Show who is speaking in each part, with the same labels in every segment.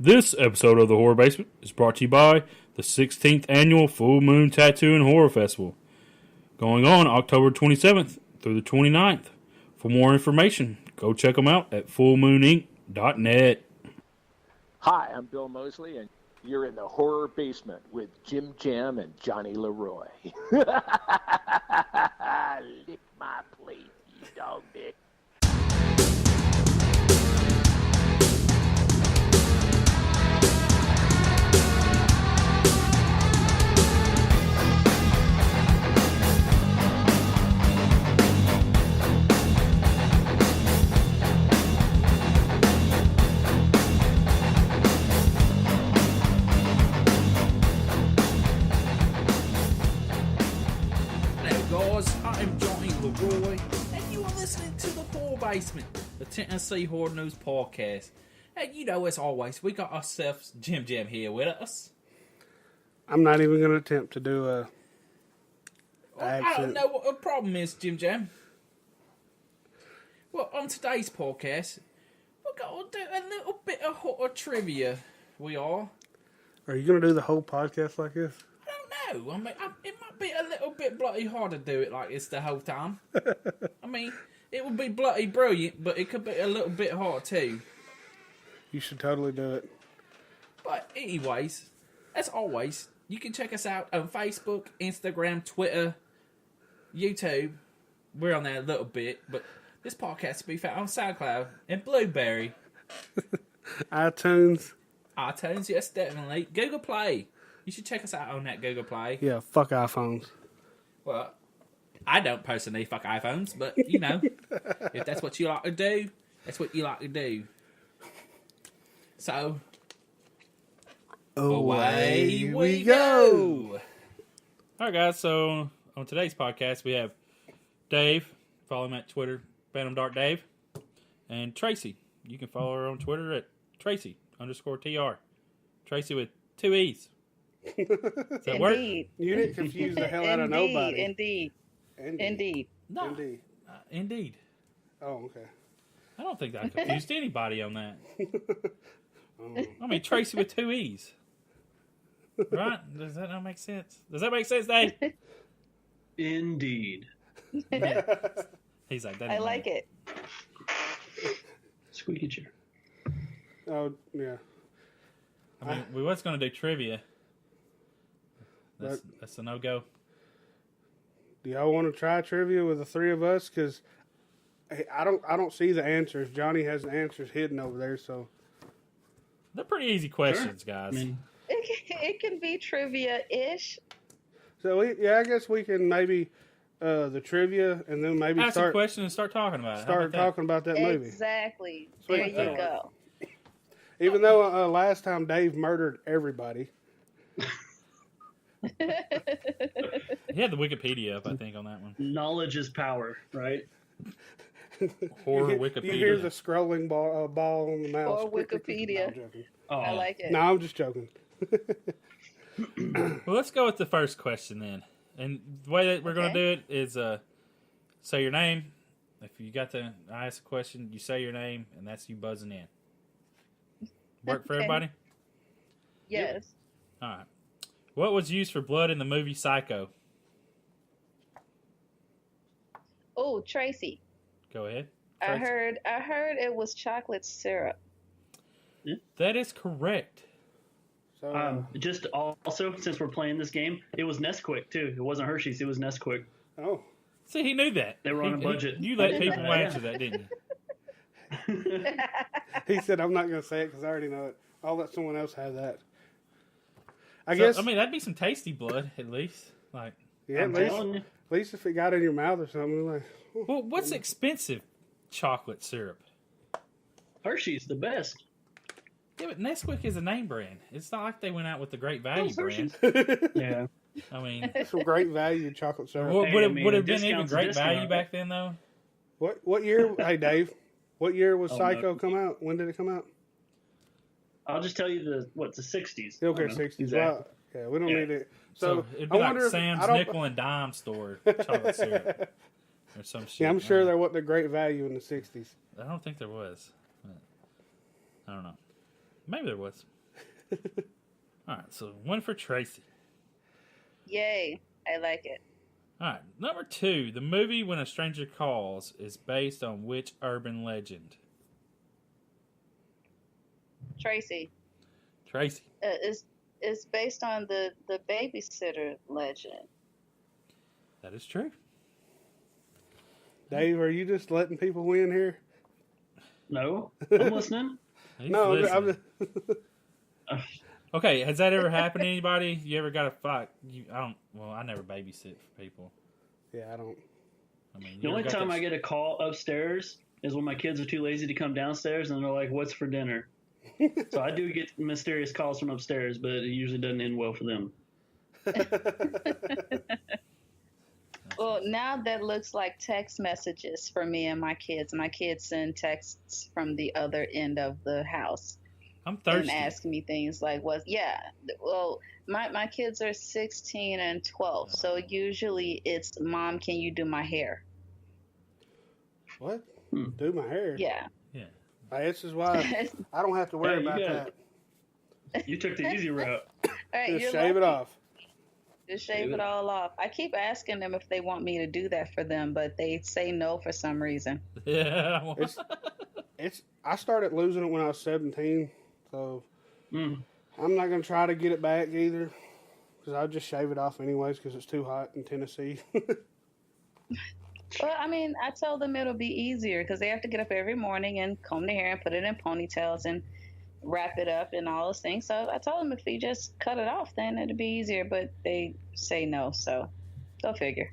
Speaker 1: This episode of the Horror Basement is brought to you by the 16th Annual Full Moon Tattoo and Horror Festival, going on October 27th through the 29th. For more information, go check them out at fullmooninc.net.
Speaker 2: Hi, I'm Bill Mosley, and you're in the Horror Basement with Jim Jam and Johnny Leroy. Lick my plate, you dog dick.
Speaker 1: I'm Johnny Leroy, and you are listening to the Horror Basement, the Tennessee Horror News Podcast. And you know, as always, we got ourselves Jim Jam here with us.
Speaker 3: I'm not even going to attempt to do a
Speaker 1: accent. I don't know what the problem is, Jim Jam. Well, on today's podcast, we're going to do a little bit of horror trivia. We are.
Speaker 3: Are you going to do the whole podcast like this?
Speaker 1: I don't know. I mean, it might be a little bit bloody hard to do it like this the whole time. I mean, it would be bloody brilliant, but it could be a little bit hard too.
Speaker 3: You should totally do it.
Speaker 1: But anyways, as always, you can check us out on Facebook, Instagram, Twitter, YouTube. We're on there a little bit, but this podcast will be found on SoundCloud and Blueberry.
Speaker 3: iTunes,
Speaker 1: yes, definitely. Google Play. You should check us out on that Google Play.
Speaker 3: Yeah, fuck iPhones.
Speaker 1: Well, I don't personally fuck iPhones, but, you know, if that's what you like to do, that's what you like to do. So, away we go! Alright, guys, so on today's podcast, we have Dave. Follow him at Twitter, BantamDarkDave. And Tra Cee. You can follow her on Twitter at Tracy_TR. Tracy with 2 E's. Does that work?
Speaker 3: You didn't confuse the hell out of nobody.
Speaker 4: Indeed.
Speaker 1: No.
Speaker 3: Indeed.
Speaker 1: Indeed.
Speaker 3: Oh, okay.
Speaker 1: I don't think I confused anybody on that. I mean, Tracy with 2 E's. Right? Does that not make sense? Does that make sense, Dave?
Speaker 5: Indeed.
Speaker 1: Yeah. He's like, that.
Speaker 4: I like it.
Speaker 5: Squeaky chair.
Speaker 3: Oh, yeah.
Speaker 1: I mean, we was going to do trivia. That's a no-go.
Speaker 3: Do y'all want to try trivia with the three of us? Because I don't see the answers. Johnny has the answers hidden over there, so.
Speaker 1: They're pretty easy questions,
Speaker 5: Sure.
Speaker 1: guys.
Speaker 5: I mean,
Speaker 4: It can be trivia-ish.
Speaker 3: So, I guess we can maybe the trivia and then maybe
Speaker 1: ask a
Speaker 3: start
Speaker 1: question and start talking about it.
Speaker 3: start talking about that movie.
Speaker 4: Exactly.
Speaker 3: Sweet.
Speaker 4: There you go.
Speaker 3: Even though last time Dave murdered everybody.
Speaker 1: He had the Wikipedia up, I think, on that one.
Speaker 5: knowledge is power, right?
Speaker 1: Horror
Speaker 3: you
Speaker 1: Wikipedia.
Speaker 3: hear the scrolling ball on the mouse.
Speaker 4: Or Wikipedia.
Speaker 3: No, I'm joking.
Speaker 5: Oh,
Speaker 4: I like it.
Speaker 3: No, I'm just joking.
Speaker 1: Well, let's go with the first question then. And the way that we're going to do it is say your name. If you got to ask a question, you say your name, and that's you buzzing in. Work for everybody?
Speaker 4: Yes.
Speaker 1: All right. What was used for blood in the movie Psycho?
Speaker 4: Oh, Tracy.
Speaker 1: Go ahead.
Speaker 4: I
Speaker 1: Tracy.
Speaker 4: heard it was chocolate syrup.
Speaker 1: That is correct.
Speaker 3: So,
Speaker 5: just also, since we're playing this game, it was Nesquik too. It wasn't Hershey's. It was Nesquik.
Speaker 3: oh,
Speaker 1: See, he knew that.
Speaker 5: They were on a budget.
Speaker 1: You let people answer that, didn't you?
Speaker 3: he said I'm not going to say it because I already know it. I'll let someone else have that. I
Speaker 1: So,
Speaker 3: guess.
Speaker 1: I mean, that'd be some tasty blood, at least. Like,
Speaker 3: Yeah,
Speaker 5: I'm telling you.
Speaker 3: at least if it got in your mouth or something. Like,
Speaker 1: well, what's expensive chocolate syrup?
Speaker 5: Hershey's the best.
Speaker 1: Yeah, but Nesquik is a name brand. It's not like they went out with the Great Value brand.
Speaker 5: Yeah.
Speaker 1: I mean,
Speaker 3: some great value chocolate syrup.
Speaker 1: would
Speaker 5: Hey, I
Speaker 1: it
Speaker 5: mean,
Speaker 1: would
Speaker 5: a
Speaker 1: have been even
Speaker 5: discount's a
Speaker 1: Great
Speaker 5: discount,
Speaker 1: Value
Speaker 5: right?
Speaker 1: back then, though?
Speaker 3: What year? Hey, Dave. What year was
Speaker 5: Oh,
Speaker 3: Psycho
Speaker 5: no.
Speaker 3: come out? When did it come out?
Speaker 5: I'll just tell you the 60s.
Speaker 3: Okay,
Speaker 5: I don't know
Speaker 3: 60s.
Speaker 5: exactly.
Speaker 3: Wow. Yeah, we don't
Speaker 5: Yeah.
Speaker 3: need it.
Speaker 1: So
Speaker 3: So,
Speaker 1: it'd
Speaker 3: I
Speaker 1: be like
Speaker 3: wonder if
Speaker 1: Sam's
Speaker 3: I don't.
Speaker 1: nickel and dime store chocolate syrup or some shit.
Speaker 3: Yeah, I'm sure there wasn't a great value in the 60s.
Speaker 1: I don't think there was. But I don't know. Maybe there was. All right, so one for Tra Cee.
Speaker 4: Yay. I like it.
Speaker 1: All right, number 2. The movie When a Stranger Calls is based on which urban legend?
Speaker 4: Tra Cee.
Speaker 1: Tra Cee.
Speaker 4: It's based on the babysitter legend.
Speaker 1: That is true.
Speaker 3: Dave, are you just letting people win here?
Speaker 5: No, I'm listening.
Speaker 1: He's
Speaker 3: No,
Speaker 1: listening.
Speaker 3: I'm
Speaker 1: Okay, has that ever happened to anybody? You ever got a fight? I never babysit for people.
Speaker 3: yeah, I don't.
Speaker 1: I mean,
Speaker 5: The only time I get a call upstairs is when my kids are too lazy to come downstairs, and they're like, "What's for dinner?" So I do get mysterious calls from upstairs, but it usually doesn't end well for them.
Speaker 4: Well, now that looks like text messages for me and my kids. My kids send texts from the other end of the house
Speaker 1: I'm thirsty.
Speaker 4: and ask me things like, well, my kids are 16 and 12, so usually it's, Mom, can you do my hair?
Speaker 3: What? Do my hair?
Speaker 4: Yeah.
Speaker 1: Yeah.
Speaker 3: This is why I don't have to worry
Speaker 5: Hey, you
Speaker 3: about
Speaker 5: got
Speaker 3: that.
Speaker 5: You took the easy route.
Speaker 4: All right,
Speaker 3: Just
Speaker 4: you're
Speaker 3: shave it
Speaker 4: lucky.
Speaker 3: off.
Speaker 4: Just shave it all off. I keep asking them if they want me to do that for them, but they say no for some reason.
Speaker 1: Yeah.
Speaker 3: I started losing it when I was 17, so
Speaker 5: Mm.
Speaker 3: I'm not gonna try to get it back either, because I'll just shave it off anyways because it's too hot in Tennessee.
Speaker 4: Well, I mean, I tell them it'll be easier because they have to get up every morning and comb their hair and put it in ponytails and wrap it up and all those things. So I told them if you just cut it off, then it'd be easier. But they say no, so go figure.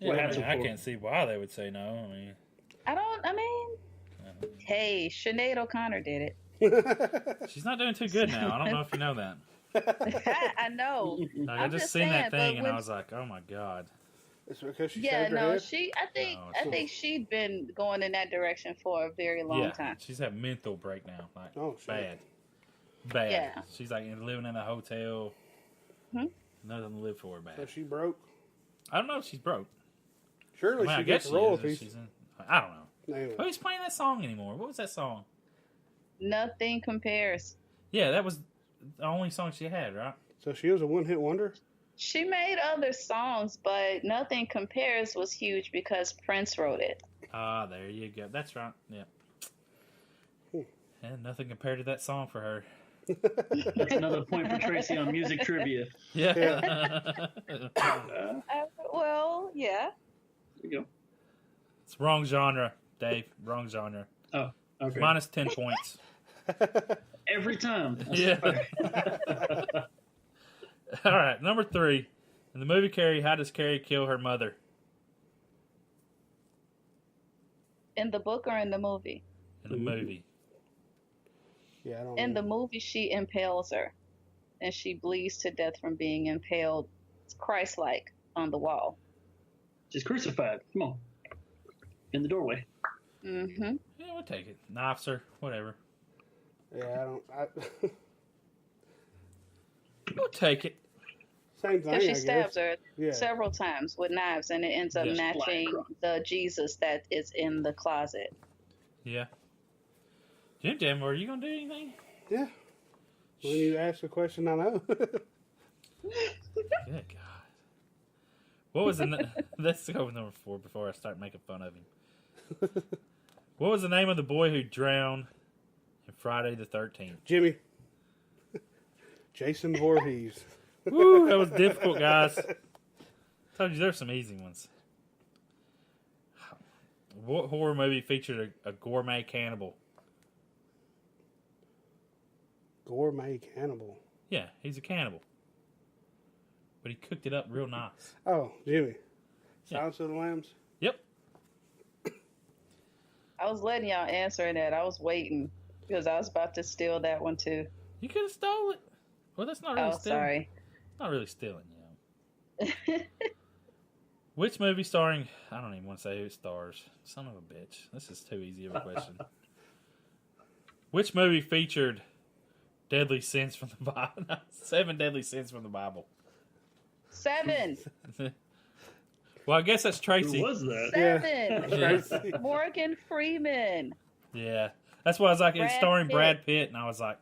Speaker 5: What
Speaker 1: I
Speaker 5: hats are for?
Speaker 1: can't see why they would say no. I mean,
Speaker 4: Hey, Sinead O'Connor did it.
Speaker 1: she's not doing too good now. I don't know if you know that.
Speaker 4: I know.
Speaker 1: Like,
Speaker 4: I'm
Speaker 1: I just
Speaker 4: just
Speaker 1: seen that
Speaker 4: saying,
Speaker 1: thing
Speaker 4: but
Speaker 1: and I
Speaker 4: when-
Speaker 1: was like, oh my God.
Speaker 3: It's because she
Speaker 4: Yeah,
Speaker 3: shaved her
Speaker 4: no,
Speaker 3: head.
Speaker 4: I think she'd been going in that direction for a very long time.
Speaker 1: She's had mental breakdown. Like,
Speaker 3: Oh, shit.
Speaker 1: bad.
Speaker 4: Yeah.
Speaker 1: She's like living in a hotel.
Speaker 4: Hmm?
Speaker 1: Nothing to live for. Bad.
Speaker 3: So she broke.
Speaker 1: I don't know if she's broke.
Speaker 3: Surely
Speaker 1: I
Speaker 3: she
Speaker 1: guess
Speaker 3: gets
Speaker 1: she
Speaker 3: royalties.
Speaker 1: is. I don't know.
Speaker 3: Anyway.
Speaker 1: Who's playing that song anymore? What was that song?
Speaker 4: Nothing compares.
Speaker 1: Yeah, that was the only song she had, right?
Speaker 3: So she was a one-hit wonder.
Speaker 4: She made other songs, but Nothing Compares was huge because Prince wrote it.
Speaker 1: Ah, there you go. That's right. Yeah.
Speaker 3: Hmm.
Speaker 1: And nothing compared to that song for her.
Speaker 5: That's another point for Tra Cee on music trivia.
Speaker 1: Yeah.
Speaker 4: Well, yeah.
Speaker 5: There you go.
Speaker 1: It's wrong genre, Dave. Wrong genre.
Speaker 5: Oh, okay.
Speaker 1: Minus 10 points.
Speaker 5: Every time.
Speaker 1: Yeah. All right, number 3. In the movie Carrie, how does Carrie kill her mother?
Speaker 4: In the book or in the movie?
Speaker 1: In the movie.
Speaker 3: Yeah, I don't
Speaker 4: In
Speaker 3: know.
Speaker 4: the movie, she impales her, and she bleeds to death from being impaled, Christ-like, on the wall.
Speaker 5: She's crucified. Come on. In the doorway.
Speaker 4: Mm-hmm.
Speaker 1: Yeah, we'll take it. Knifes her, whatever.
Speaker 3: Yeah, I don't.
Speaker 1: We'll take it.
Speaker 3: Same thing.
Speaker 4: Because she
Speaker 3: I
Speaker 4: stabs
Speaker 3: guess.
Speaker 4: her
Speaker 3: Yeah.
Speaker 4: several times with knives, and it ends up
Speaker 1: Yeah.
Speaker 4: matching the Jesus that is in the closet.
Speaker 1: Yeah. Jim, are you going to do anything?
Speaker 3: Yeah. When you ask a question, I know.
Speaker 1: Good God. What was the... Let's go with number 4 before I start making fun of him. What was the name of the boy who drowned in Friday the 13th?
Speaker 3: Jimmy. Jason Voorhees.
Speaker 1: Woo, that was difficult, guys. Told you there's some easy ones. What horror movie featured a gourmet cannibal?
Speaker 3: Gourmet cannibal.
Speaker 1: Yeah, he's a cannibal. But he cooked it up real nice.
Speaker 3: Oh, Jimmy.
Speaker 1: Yeah.
Speaker 3: Silence of the Lambs.
Speaker 1: Yep.
Speaker 4: I was letting y'all answer that. I was waiting because I was about to steal that one too.
Speaker 1: You could have stole it. Well, that's not really
Speaker 4: Oh,
Speaker 1: stealing.
Speaker 4: sorry.
Speaker 1: It's not really stealing, you know. Which movie starring... I don't even want to say who it stars. Son of a bitch. This is too easy of a question. Which movie featured deadly sins from the Bible? 7 deadly sins from the Bible.
Speaker 4: 7.
Speaker 1: Well, I guess that's
Speaker 5: Who
Speaker 1: Tracy.
Speaker 5: was that?
Speaker 4: 7.
Speaker 1: Yeah.
Speaker 4: Morgan Freeman.
Speaker 1: Yeah. That's why I was like, it's
Speaker 4: Brad
Speaker 1: starring
Speaker 4: Pitt.
Speaker 1: Brad Pitt, and I was like,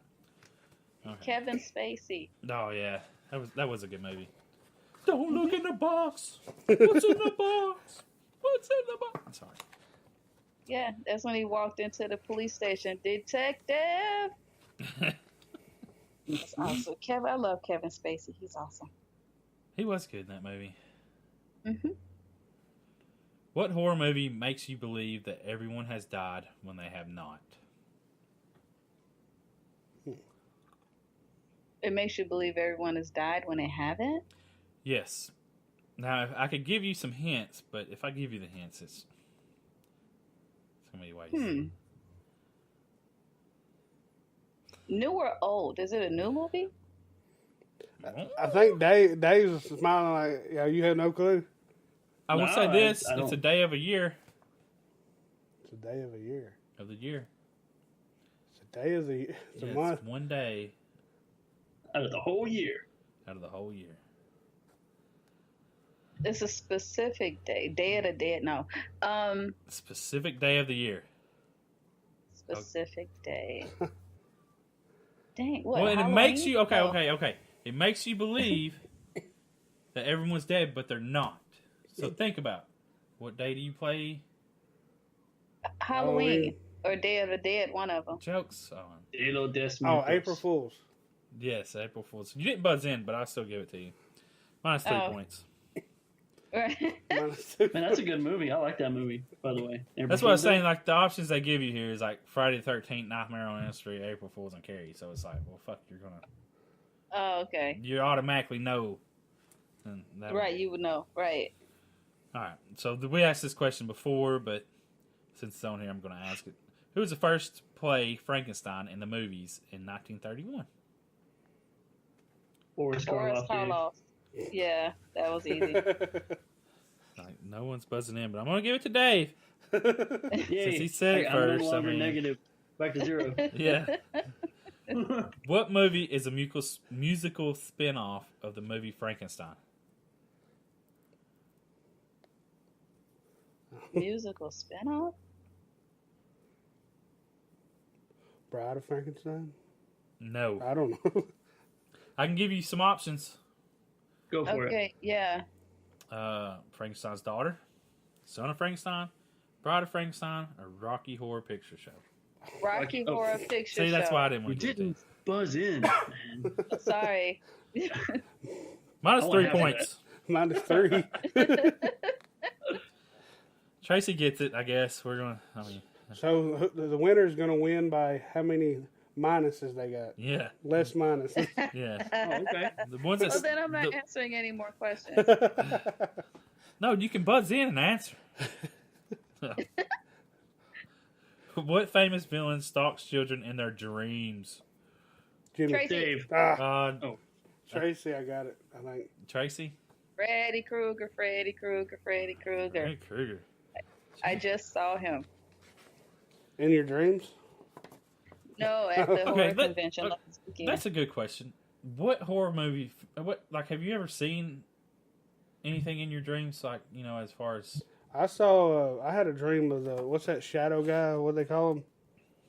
Speaker 1: Okay.
Speaker 4: Kevin Spacey.
Speaker 1: Oh yeah, that was a good movie. Don't look in the box. What's in the box? What's in the box? I'm sorry.
Speaker 4: Yeah, that's when he walked into the police station. Detective. That's awesome. I love Kevin Spacey. He's awesome.
Speaker 1: He was good in that movie.
Speaker 4: Mm-hmm.
Speaker 1: What horror movie makes you believe that everyone has died when they have not?
Speaker 4: It makes you believe everyone has died when they haven't?
Speaker 1: Yes. Now, I could give you some hints, but if I give you the hints, it's going to be wasted.
Speaker 4: New or old? Is it a new movie?
Speaker 3: I think Dave's smiling like, yeah, you have no clue.
Speaker 1: I will say this. It's a day of a year.
Speaker 3: It's a day of a year.
Speaker 1: Of the year.
Speaker 3: It's a day of the year. It's a month.
Speaker 1: It's one day.
Speaker 5: Out of the whole year.
Speaker 1: Out of the whole year.
Speaker 4: It's a specific day. Day of the Dead. No.
Speaker 1: Specific day of the year.
Speaker 4: Specific day. Dang. What?
Speaker 1: Well, and
Speaker 4: Halloween?
Speaker 1: it makes you okay. It makes you believe that everyone's dead, but they're not. So think about what day do you play?
Speaker 4: Halloween or Day of the Dead. One of them.
Speaker 1: Jokes on.
Speaker 3: April Fools.
Speaker 1: Yes, April Fools. You didn't buzz in, but I'll still give it to you. Minus 3 points.
Speaker 4: Right.
Speaker 5: Man, that's a good movie. I like that movie, by the way.
Speaker 1: That's what I was saying. Like, the options they give you here is like Friday the 13th, Nightmare on Elm Street, April Fools, and Carrie. So it's like, well, fuck, you're going to...
Speaker 4: Oh, okay.
Speaker 1: You automatically know.
Speaker 4: Right, you would know. Right.
Speaker 1: All right. So we asked this question before, but since it's on here, I'm going to ask it. Who was the first to play Frankenstein in the movies in 1931?
Speaker 5: Boris
Speaker 4: Karloff. Yeah, that was easy.
Speaker 1: Like, no one's buzzing in, but I'm going to give it to Dave. Since he said it
Speaker 5: I'm
Speaker 1: first.
Speaker 5: no longer negative. Back to 0.
Speaker 1: Yeah. What movie is a musical spin-off of the movie Frankenstein?
Speaker 4: Musical spin-off?
Speaker 3: Bride of Frankenstein?
Speaker 1: No.
Speaker 3: I don't know.
Speaker 1: I can give you some options.
Speaker 5: Go for it.
Speaker 4: Okay, yeah.
Speaker 1: Frankenstein's Daughter, Son of Frankenstein, Bride of Frankenstein, or Rocky Horror Picture Show.
Speaker 4: Rocky Horror Picture Show.
Speaker 1: See, that's why I didn't
Speaker 5: You
Speaker 1: want to
Speaker 5: didn't buzz in, man.
Speaker 4: Sorry.
Speaker 1: Minus 3 points.
Speaker 3: Minus 3.
Speaker 1: Tracy gets it, I guess.
Speaker 3: So the winner's going to win by how many minuses they got?
Speaker 1: Yeah.
Speaker 3: Less minuses.
Speaker 1: Yeah.
Speaker 5: Oh, okay.
Speaker 1: The ones
Speaker 4: Well, then I'm not answering any more questions.
Speaker 1: No, you can buzz in and answer. What famous villain stalks children in their dreams?
Speaker 3: Jimmy.
Speaker 4: Tracy.
Speaker 5: Dave.
Speaker 3: Tracy, I got it, I think.
Speaker 1: Tracy?
Speaker 4: Freddy Krueger.
Speaker 1: Freddy Krueger.
Speaker 4: I just saw him.
Speaker 3: In your dreams?
Speaker 4: No, at the horror convention last weekend.
Speaker 1: That's a good question. What horror movie? Have you ever seen anything in your dreams? Like, as far as
Speaker 3: I saw. I had a dream of what's that shadow guy? What they call him?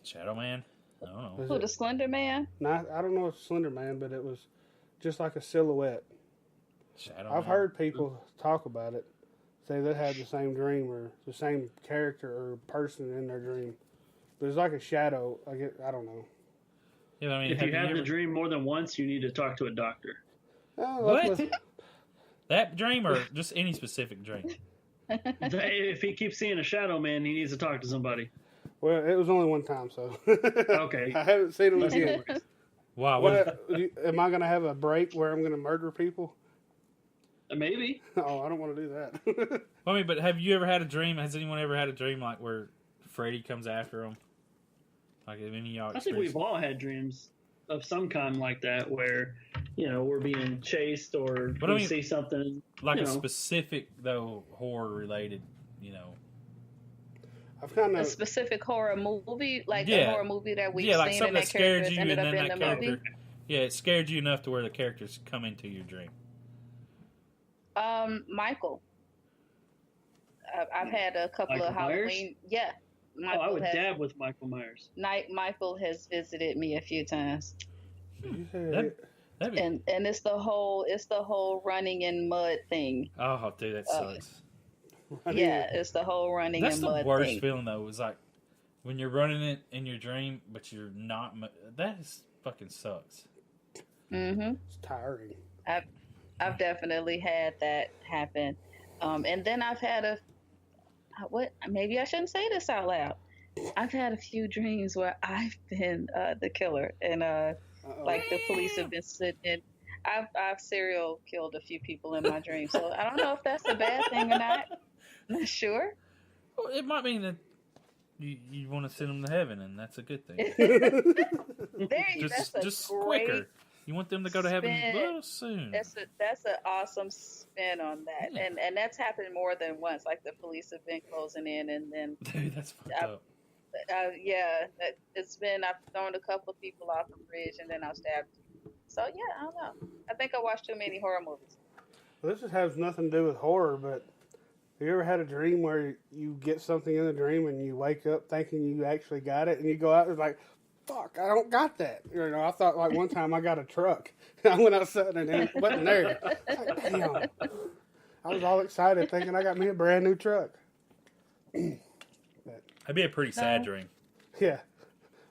Speaker 1: Shadow Man. I don't know.
Speaker 4: Who, the Slender Man?
Speaker 3: Not. I don't know if it's Slender Man, but it was just like a silhouette.
Speaker 1: Shadow
Speaker 3: I've
Speaker 1: Man.
Speaker 3: heard people talk about it, say they had the same dream or the same character or person in their dream. But it's like a shadow. I don't know.
Speaker 1: Yeah, I mean,
Speaker 5: If you have the dream more than once, you need to talk to a doctor.
Speaker 1: What? That dream or just any specific dream?
Speaker 5: If he keeps seeing a shadow man, he needs to talk to somebody.
Speaker 3: Well, it was only one time, so.
Speaker 5: Okay.
Speaker 3: I haven't seen him again.
Speaker 1: Wow.
Speaker 3: Am I going to have a break where I'm going to murder people?
Speaker 5: Maybe.
Speaker 3: Oh, I don't want to do that.
Speaker 1: I mean, but have you ever had a dream? Has anyone ever had a dream like where Freddy comes after them? Like, have any of y'all
Speaker 5: I think we've all had dreams of some kind like that where, we're being chased or see something.
Speaker 1: Like a specific, though, horror-related,
Speaker 3: I've kind
Speaker 4: A
Speaker 3: of
Speaker 4: specific horror movie? Like a horror movie that we've
Speaker 1: like
Speaker 4: seen
Speaker 1: something
Speaker 4: and
Speaker 1: that scared
Speaker 4: character
Speaker 1: you
Speaker 4: ended
Speaker 1: and
Speaker 4: up
Speaker 1: then
Speaker 4: in
Speaker 1: that
Speaker 4: the
Speaker 1: character.
Speaker 4: movie?
Speaker 1: Yeah, it scared you enough to where the characters come into your dream.
Speaker 4: Michael. I've had a couple
Speaker 5: Michael
Speaker 4: of Halloween.
Speaker 5: Myers?
Speaker 4: Yeah.
Speaker 5: I would dab with Michael Myers.
Speaker 4: Michael has visited me a few times.
Speaker 1: That'd be,
Speaker 4: And it's the whole running in mud thing.
Speaker 1: oh, dude, that sucks.
Speaker 4: Yeah, it's the whole running
Speaker 1: That's
Speaker 4: in
Speaker 1: the
Speaker 4: mud
Speaker 1: worst
Speaker 4: thing.
Speaker 1: feeling though. Is like when you're running it in your dream, but you're not. That is fucking sucks.
Speaker 4: Mm-hmm.
Speaker 3: It's tiring.
Speaker 4: I've definitely had that happen, and then I've had maybe I shouldn't say this out loud. I've had a few dreams where I've been the killer, and like the police have been sitting. I've serial killed a few people in my dreams, so I don't know if that's a bad thing or not. I'm not sure.
Speaker 1: Well, it might mean that you want to send them to heaven, and that's a good thing. Just quicker. You want them to go to heaven real soon.
Speaker 4: That's an awesome spin on that,
Speaker 1: Yeah.
Speaker 4: and that's happened more than once. Like the police have been closing in, and then
Speaker 1: Dude, that's fucked up.
Speaker 4: I've thrown a couple of people off the bridge, and then I've stabbed. So yeah, I don't know. I think I watched too many horror movies.
Speaker 3: Well, this has nothing to do with horror, but have you ever had a dream where you get something in the dream and you wake up thinking you actually got it, and you go out and it's like, fuck, I don't got that. You know, I thought like one time I got a truck. I went outside and it wasn't there. Like, damn. I was all excited thinking I got me a brand new truck.
Speaker 1: That'd be a pretty sad dream.
Speaker 3: Yeah.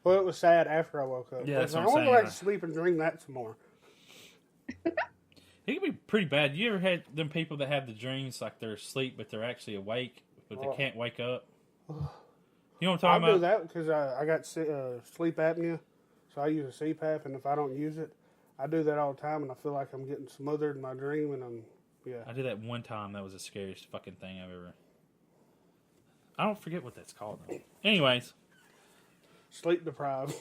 Speaker 3: Well, it was sad after I woke up.
Speaker 1: Yeah, that's
Speaker 3: I
Speaker 1: what I'm
Speaker 3: want to go
Speaker 1: saying.
Speaker 3: back to sleep and dream that some more.
Speaker 1: It can be pretty bad. You ever had them people that have the dreams like they're asleep, but they're actually awake, but they can't wake up? You know what I'm talking
Speaker 3: I do
Speaker 1: about?
Speaker 3: that because I got sleep apnea, so I use a CPAP, and if I don't use it, I do that all the time, and I feel like I'm getting smothered in my dream, and
Speaker 1: I did that one time. That was the scariest fucking thing I've ever... I don't forget what that's called, though. Anyways.
Speaker 3: sleep deprived.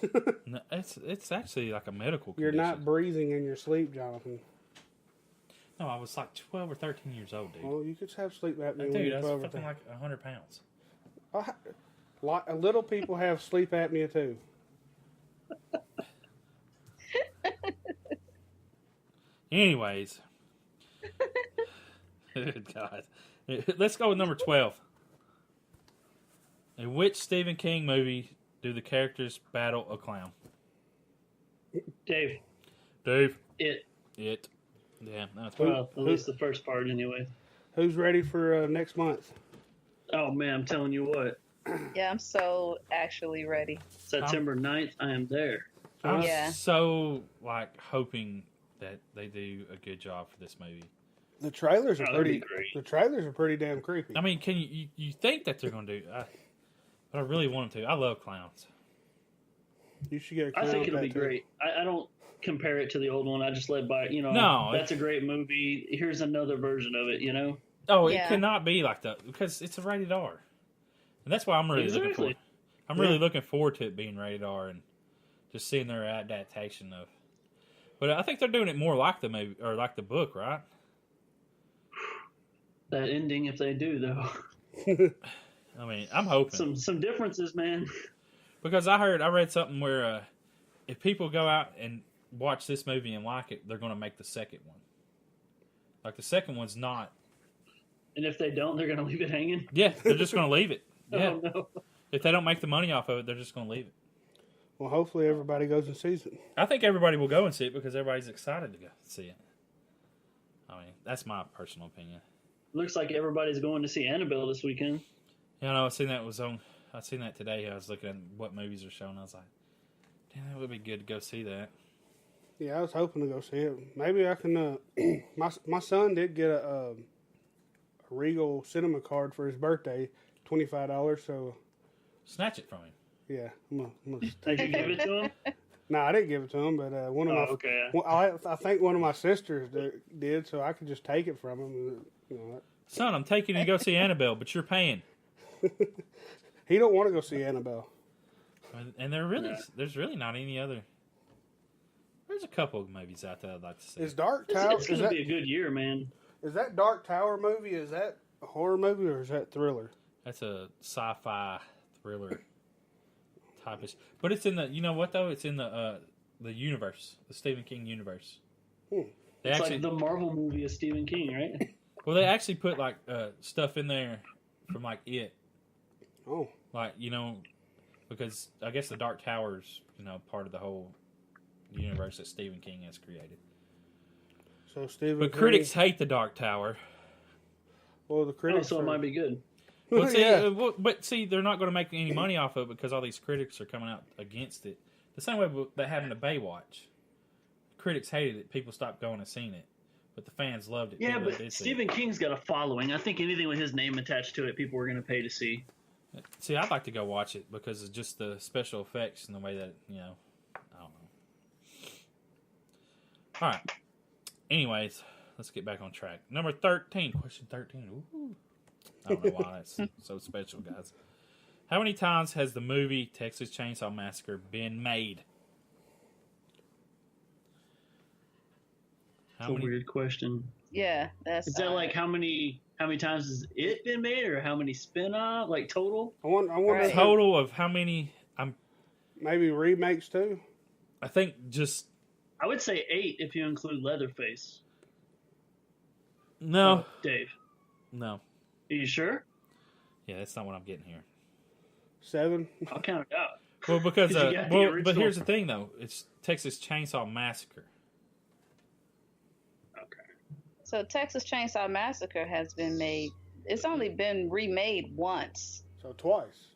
Speaker 1: No, it's actually like a medical
Speaker 3: You're
Speaker 1: condition.
Speaker 3: not breathing in your sleep, Jonathan.
Speaker 1: No, I was like 12 or 13 years old, dude.
Speaker 3: Well, you could have sleep apnea when
Speaker 1: Dude,
Speaker 3: you're
Speaker 1: I
Speaker 3: 12
Speaker 1: was
Speaker 3: or
Speaker 1: fucking
Speaker 3: 13.
Speaker 1: like 100 pounds.
Speaker 3: Little people have sleep apnea too.
Speaker 1: Anyways. God. Let's go with number 12. In which Stephen King movie do the characters battle a clown?
Speaker 5: Dave.
Speaker 1: It. Yeah, that's
Speaker 5: Well, at least the first part, anyway.
Speaker 3: Who's ready for next month?
Speaker 5: Oh man, I'm telling you what.
Speaker 4: Yeah, I'm so actually ready.
Speaker 5: September 9th, I am there.
Speaker 1: I'm
Speaker 4: Yeah.
Speaker 1: so like hoping that they do a good job for this movie.
Speaker 3: The trailers are
Speaker 5: Oh, that'd be
Speaker 3: pretty.
Speaker 5: great.
Speaker 3: The trailers are pretty damn creepy.
Speaker 1: I mean, can you think that they're going to do? But I really want them to. I love clowns.
Speaker 3: You should get a
Speaker 5: I
Speaker 3: clown
Speaker 5: think it'll be
Speaker 3: tattoo.
Speaker 5: great. I don't compare it to the old one. I just let by,
Speaker 1: No,
Speaker 5: that's a great movie. Here's another version of it,
Speaker 1: Oh, it
Speaker 4: Yeah.
Speaker 1: cannot be like that because it's a rated R, and that's why I'm really looking
Speaker 5: Exactly.
Speaker 1: forward. I'm really looking forward to it being rated R and just seeing their adaptation of. But I think they're doing it more like the movie or like the book, right?
Speaker 5: That ending, if they do, though.
Speaker 1: I mean, I'm hoping
Speaker 5: Some differences, man.
Speaker 1: because I read something where if people go out and watch this movie and like it, they're going to make the second one. Like the second one's not.
Speaker 5: And if they don't, they're going to leave it hanging.
Speaker 1: Yeah, they're just going to leave it. Yeah,
Speaker 5: Oh, no.
Speaker 1: if they don't make the money off of it, they're just going to leave it.
Speaker 3: Well, hopefully everybody goes and sees it.
Speaker 1: I think everybody will go and see it because everybody's excited to go see it. I mean, that's my personal opinion.
Speaker 5: Looks like everybody's going to see Annabelle this weekend.
Speaker 1: Yeah, no, I seen that today. I was looking at what movies are showing. I was like, damn, that would be good to go see that.
Speaker 3: Yeah, I was hoping to go see it. Maybe I can. My son did get a Regal Cinema card for his birthday, $25. So
Speaker 1: Snatch it from him.
Speaker 3: yeah, I'm gonna
Speaker 5: Did you give it to him?
Speaker 3: No, I didn't give it to him, but one of
Speaker 5: Oh,
Speaker 3: my
Speaker 5: okay.
Speaker 3: I think one of my sisters did, so I could just take it from him.
Speaker 1: Son, I'm taking you to go see Annabelle, but you're paying.
Speaker 3: He don't want to go see Annabelle.
Speaker 1: And there's really not any other. There's a couple of movies out there I'd like to see.
Speaker 3: Is Dark Tower?
Speaker 5: It's going to be a good year, man.
Speaker 3: Is that Dark Tower movie? Is that a horror movie or is that thriller?
Speaker 1: That's a sci-fi thriller type of. But it's in the. You know what though? It's in the universe, the Stephen King universe. They
Speaker 5: It's
Speaker 1: actually,
Speaker 5: like the Marvel movie of Stephen King, right?
Speaker 1: well, they actually put like stuff in there from like it,
Speaker 3: Oh,
Speaker 1: like because I guess the Dark Tower's part of the whole universe that Stephen King has created.
Speaker 3: So Stephen
Speaker 1: But
Speaker 3: King,
Speaker 1: critics hate the Dark Tower.
Speaker 3: well, the critics.
Speaker 5: So it might be good.
Speaker 1: Well, see,
Speaker 3: yeah.
Speaker 1: but see, they're not going to make any money off of it because all these critics are coming out against it. The same way that happened to Baywatch. Critics hated it. People stopped going and seeing it. But the fans loved it.
Speaker 5: Yeah,
Speaker 1: People
Speaker 5: but
Speaker 1: did see
Speaker 5: Stephen King's got a following. I think anything with his name attached to it, people were going to pay to see.
Speaker 1: it. See, I'd like to go watch it because of just the special effects and the way that, I don't know. All right. Anyways, let's get back on track. Number 13. Question 13. Ooh. I don't know why that's so special, guys. How many times has the movie Texas Chainsaw Massacre been made?
Speaker 5: That's a weird question.
Speaker 4: Yeah, that's.
Speaker 5: Is that like how many times has it been made, or how many spin-off, like total?
Speaker 3: I wonder
Speaker 4: Right.
Speaker 1: Total of how many?
Speaker 3: maybe remakes too.
Speaker 1: I think just
Speaker 5: I would say 8 if you include Leatherface.
Speaker 1: no,
Speaker 5: Dave,
Speaker 1: no.
Speaker 5: are you sure?
Speaker 1: Yeah, that's not what I'm getting here.
Speaker 3: 7.
Speaker 5: I'll count it out.
Speaker 1: Well, because
Speaker 5: 'Cause you got the
Speaker 1: but
Speaker 5: original.
Speaker 1: here's the thing though, it's Texas Chainsaw Massacre.
Speaker 5: Okay.
Speaker 4: So Texas Chainsaw Massacre has been made. It's only been remade once.
Speaker 3: So twice.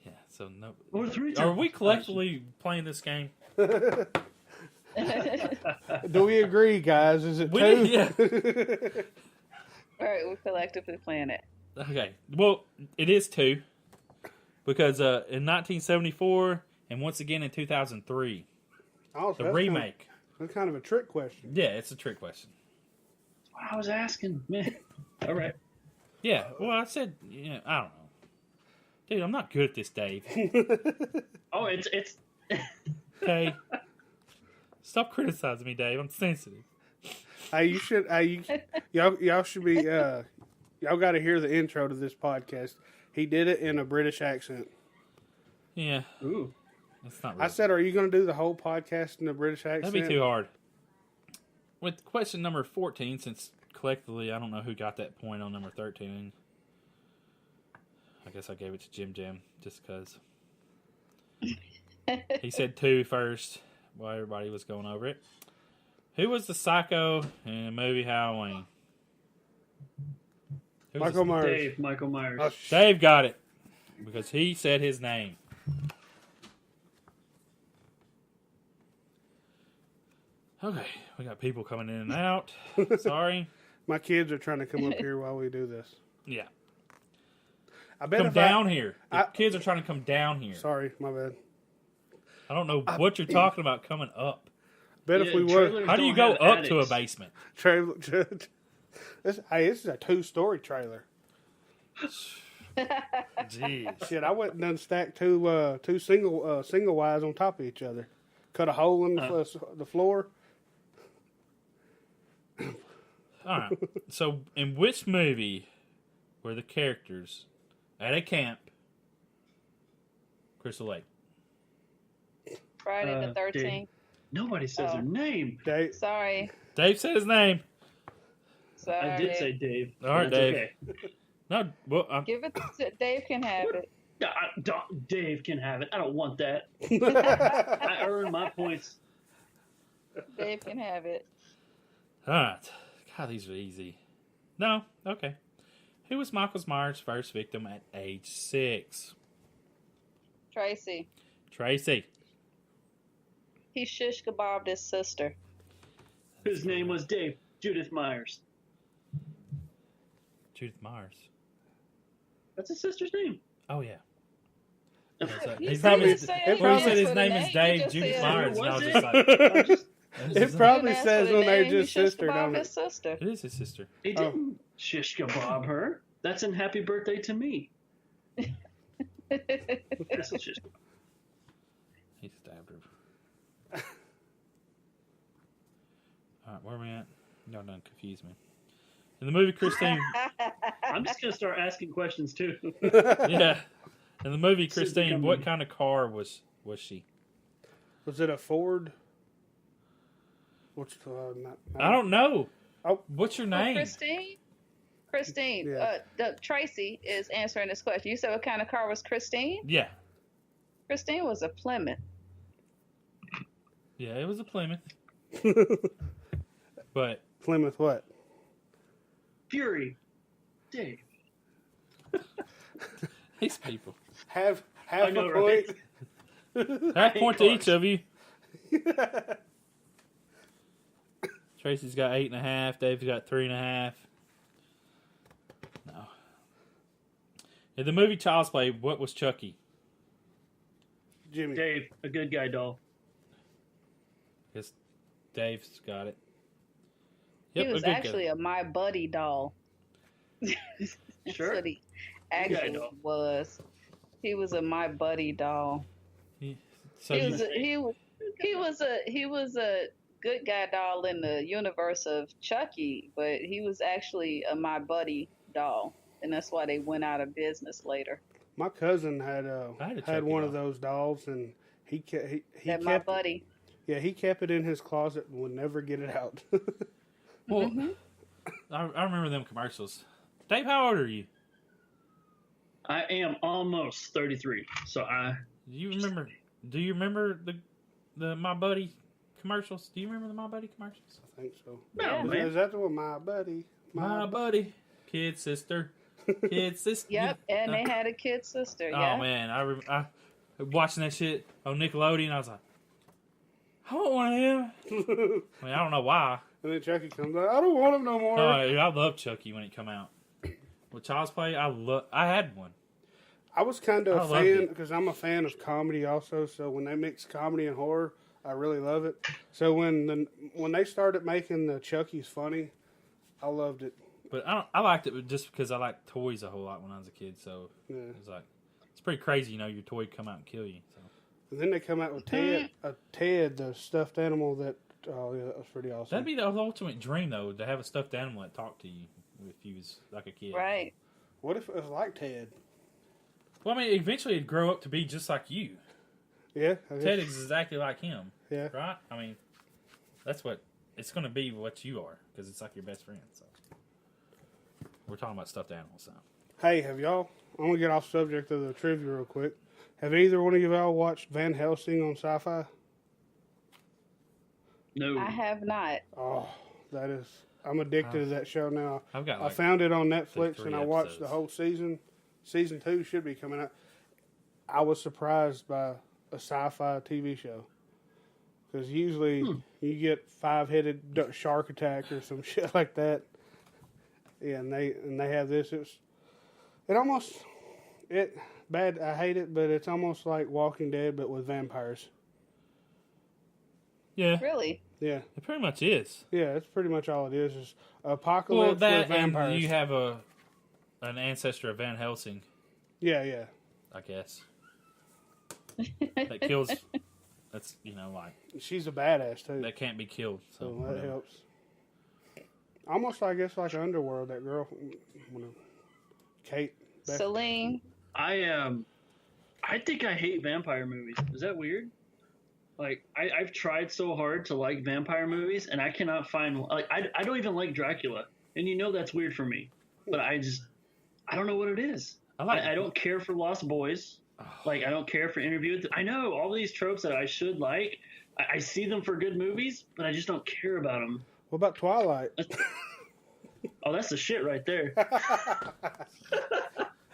Speaker 1: Yeah, so no.
Speaker 5: Or 3 times.
Speaker 1: Are we collectively playing this game?
Speaker 3: Do we agree, guys? Is it
Speaker 1: We
Speaker 3: 2?
Speaker 1: did, yeah.
Speaker 4: All right, we're collectively playing it.
Speaker 1: Okay, well, it is 2 because in 1974 and once again in 2003,
Speaker 3: Oh, so
Speaker 1: the
Speaker 3: that's
Speaker 1: remake.
Speaker 3: That's kind of a trick question.
Speaker 1: Yeah, it's a trick question.
Speaker 5: That's what I was asking, man. All right.
Speaker 1: Yeah, well, I said, I don't know. Dude, I'm not good at this, Dave.
Speaker 5: Oh, it's.
Speaker 1: Okay? Stop criticizing me, Dave. I'm sensitive.
Speaker 3: Hey, you should. Y'all should be. Y'all got to hear the intro to this podcast. He did it in a British accent.
Speaker 1: Yeah,
Speaker 5: Ooh.
Speaker 1: that's not
Speaker 3: I
Speaker 1: right.
Speaker 3: said, "Are you going to do the whole podcast in a British accent?"
Speaker 1: That'd be too hard. With question number 14, since collectively I don't know who got that point on number 13, I guess I gave it to Jim just because. He said 2 first while everybody was going over it. Who was the psycho in the movie Halloween? Who was
Speaker 3: Michael
Speaker 1: the-
Speaker 3: Myers.
Speaker 5: Michael Myers.
Speaker 3: Oh,
Speaker 1: Dave got it because he said his name. Okay, we got people coming in and out. Sorry.
Speaker 3: my kids are trying to come up here while we do this.
Speaker 1: Yeah.
Speaker 3: I bet
Speaker 1: Come
Speaker 3: if
Speaker 1: down here. The
Speaker 3: I-
Speaker 1: kids are trying to come down here.
Speaker 3: Sorry, my bad.
Speaker 1: I don't know what you're talking about coming up.
Speaker 3: Bet
Speaker 5: Yeah,
Speaker 3: if we were
Speaker 5: trailers
Speaker 1: How do you
Speaker 5: don't
Speaker 1: go
Speaker 5: have
Speaker 1: up to a
Speaker 5: attics.
Speaker 1: basement?
Speaker 3: trailer. This is a 2-story trailer.
Speaker 1: Jeez.
Speaker 3: Shit, I went and done stacked two single wides on top of each other. Cut a hole in the floor.
Speaker 1: All right. So, in which movie were the characters at a camp? Crystal Lake.
Speaker 4: Friday the 13th.
Speaker 5: Nobody says
Speaker 4: Oh.
Speaker 5: their name.
Speaker 3: They,
Speaker 4: Sorry.
Speaker 1: Dave said his name.
Speaker 4: Sorry.
Speaker 5: I did say Dave.
Speaker 1: All right,
Speaker 5: That's
Speaker 1: Dave.
Speaker 5: Okay.
Speaker 1: No, well,
Speaker 4: Give it to Dave can have it.
Speaker 5: Dave can have it. I don't want that. I earned my points.
Speaker 4: Dave can have it.
Speaker 1: all right. God, these are easy. No, okay. Who was Michael Myers' first victim at age 6?
Speaker 4: Tracy.
Speaker 1: Tracy.
Speaker 4: He shish kebabbed his sister.
Speaker 5: His name was Dave. Judith Myers.
Speaker 1: Judith Myers.
Speaker 5: That's his sister's name.
Speaker 1: Oh, yeah.
Speaker 4: You
Speaker 1: His
Speaker 4: said
Speaker 1: name
Speaker 4: you
Speaker 1: is,
Speaker 4: said
Speaker 1: he
Speaker 4: you
Speaker 1: probably
Speaker 4: asked
Speaker 1: said his
Speaker 4: for the
Speaker 1: name is
Speaker 4: name, you
Speaker 1: Dave
Speaker 4: just
Speaker 1: Judith
Speaker 4: said-
Speaker 1: Myers. And I was
Speaker 5: Was
Speaker 1: just like,
Speaker 5: I'm just-
Speaker 3: it probably
Speaker 4: You didn't
Speaker 3: says
Speaker 4: ask for
Speaker 3: on
Speaker 4: the
Speaker 3: there
Speaker 4: name,
Speaker 3: just
Speaker 4: he shish
Speaker 3: sister,
Speaker 4: kebabbed
Speaker 3: don't
Speaker 4: his
Speaker 3: it?
Speaker 4: sister.
Speaker 1: it is his sister.
Speaker 5: He didn't shish kebab her. That's in Happy Birthday to Me. That's what shish kebab.
Speaker 1: He stabbed her. All right, where are we at? Y'all done confuse me. In the movie Christine,
Speaker 5: I'm just gonna start asking questions too.
Speaker 1: yeah. In the movie
Speaker 5: This is
Speaker 1: Christine,
Speaker 5: becoming-
Speaker 1: what kind of car was she?
Speaker 3: Was it a Ford? What's
Speaker 1: I don't know.
Speaker 3: Oh.
Speaker 1: What's your
Speaker 4: Oh,
Speaker 1: name?
Speaker 4: Christine.
Speaker 3: Yeah.
Speaker 4: Tracy is answering this question. You said what kind of car was Christine?
Speaker 1: Yeah.
Speaker 4: Christine was a Plymouth.
Speaker 1: Yeah, it was a Plymouth. But
Speaker 3: Plymouth what?
Speaker 5: Fury. Dave.
Speaker 1: these people.
Speaker 3: Half
Speaker 5: I
Speaker 3: a
Speaker 5: know,
Speaker 3: point.
Speaker 5: right?
Speaker 1: Half point to
Speaker 5: cars.
Speaker 1: each of you. Tracy's got 8.5. Dave's got 3.5. No. In the movie Child's Play, what was Chucky?
Speaker 3: Jimmy.
Speaker 5: Dave, a good guy doll.
Speaker 1: Guess Dave's got it.
Speaker 4: He
Speaker 1: Yep,
Speaker 4: was
Speaker 1: a good
Speaker 4: actually
Speaker 1: guy.
Speaker 4: a My Buddy doll. That's
Speaker 5: Sure.
Speaker 4: what he
Speaker 5: guy
Speaker 4: actually
Speaker 5: doll.
Speaker 4: was. He was a My Buddy doll.
Speaker 1: So
Speaker 4: He was a good guy doll in the universe of Chucky, but he was actually a My Buddy doll, and that's why they went out of business later.
Speaker 3: My cousin had
Speaker 1: I had a
Speaker 3: had
Speaker 1: Chucky
Speaker 3: one
Speaker 1: doll.
Speaker 3: of those dolls, and he
Speaker 4: That My
Speaker 3: kept
Speaker 4: Buddy.
Speaker 3: yeah, he kept it in his closet and would never get it out.
Speaker 1: well, I remember them commercials. Dave, how old are you?
Speaker 5: I am almost 33, so I.
Speaker 1: Do you remember the My Buddy commercials? Do you remember the My Buddy commercials?
Speaker 3: I think so.
Speaker 5: No,
Speaker 4: Yeah.
Speaker 5: man.
Speaker 3: Is that the one? My buddy.
Speaker 1: My buddy, kid sister, kid sister.
Speaker 4: Yep, and they had a kid sister.
Speaker 1: Oh
Speaker 4: Yeah.
Speaker 1: man, I watching that shit on Nickelodeon. I was like, I want one of them. I mean, I don't know why.
Speaker 3: And then Chucky comes out. I don't want him no more.
Speaker 1: Oh, I love Chucky when it come out. With Child's Play, I had one.
Speaker 3: I was kind of
Speaker 1: I
Speaker 3: a
Speaker 1: loved
Speaker 3: fan
Speaker 1: it.
Speaker 3: because I'm a fan of comedy also. So when they mix comedy and horror, I really love it. So when they started making the Chucky's funny, I loved it.
Speaker 1: But I liked it just because I liked toys a whole lot when I was a kid. So
Speaker 3: Yeah.
Speaker 1: it was like, it's pretty crazy, your toy come out and kill you. So.
Speaker 3: And then they come out with Ted, the stuffed animal that. Oh yeah, that was pretty awesome.
Speaker 1: That'd be the ultimate dream, though, to have a stuffed animal that talked to you if you was like a kid.
Speaker 4: Right.
Speaker 3: What if it was like Ted?
Speaker 1: Well, I mean, eventually it'd grow up to be just like you.
Speaker 3: Yeah. I
Speaker 1: Ted
Speaker 3: guess.
Speaker 1: is exactly like him,
Speaker 3: Yeah.
Speaker 1: right? I mean, that's what it's going to be. What you are, because it's like your best friend. So we're talking about stuffed animals now.
Speaker 3: Hey, have y'all? I'm gonna get off subject of the trivia real quick. Have either one of y'all watched Van Helsing on Sci-Fi?
Speaker 5: No.
Speaker 4: I have not.
Speaker 3: Oh, that is. I'm addicted to that show now.
Speaker 1: I've got
Speaker 3: I found it on Netflix
Speaker 1: 3
Speaker 3: and I watched the
Speaker 1: episodes.
Speaker 3: whole season. Season 2 should be coming out. I was surprised by a sci-fi TV show because usually you get 5-headed shark attack or some shit like that. Yeah, and they have this. It bad. I hate it, but it's almost like Walking Dead, but with vampires.
Speaker 1: Yeah,
Speaker 4: Really?
Speaker 3: Yeah,
Speaker 1: it pretty much is.
Speaker 3: yeah. That's pretty much all it is. Is
Speaker 1: Well,
Speaker 3: apocalypse
Speaker 1: that
Speaker 3: with vampires.
Speaker 1: and you have an ancestor of Van Helsing,
Speaker 3: yeah.
Speaker 1: I guess, that kills. That's like
Speaker 3: She's a badass too.
Speaker 1: that can't be killed. So
Speaker 3: So that
Speaker 1: whatever.
Speaker 3: helps. Almost, I guess, like Underworld. That girl, Kate. Beck-
Speaker 4: Celine.
Speaker 5: I think I hate vampire movies. Is that weird? Like I've tried so hard to like vampire movies, and I cannot find like I don't even like Dracula, and that's weird for me. But I don't know what it is. I don't care for Lost Boys. Like I don't care for Interview with. I know all these tropes that I should like. I see them for good movies, but I just don't care about them.
Speaker 3: What about Twilight?
Speaker 5: Oh, that's the shit right there.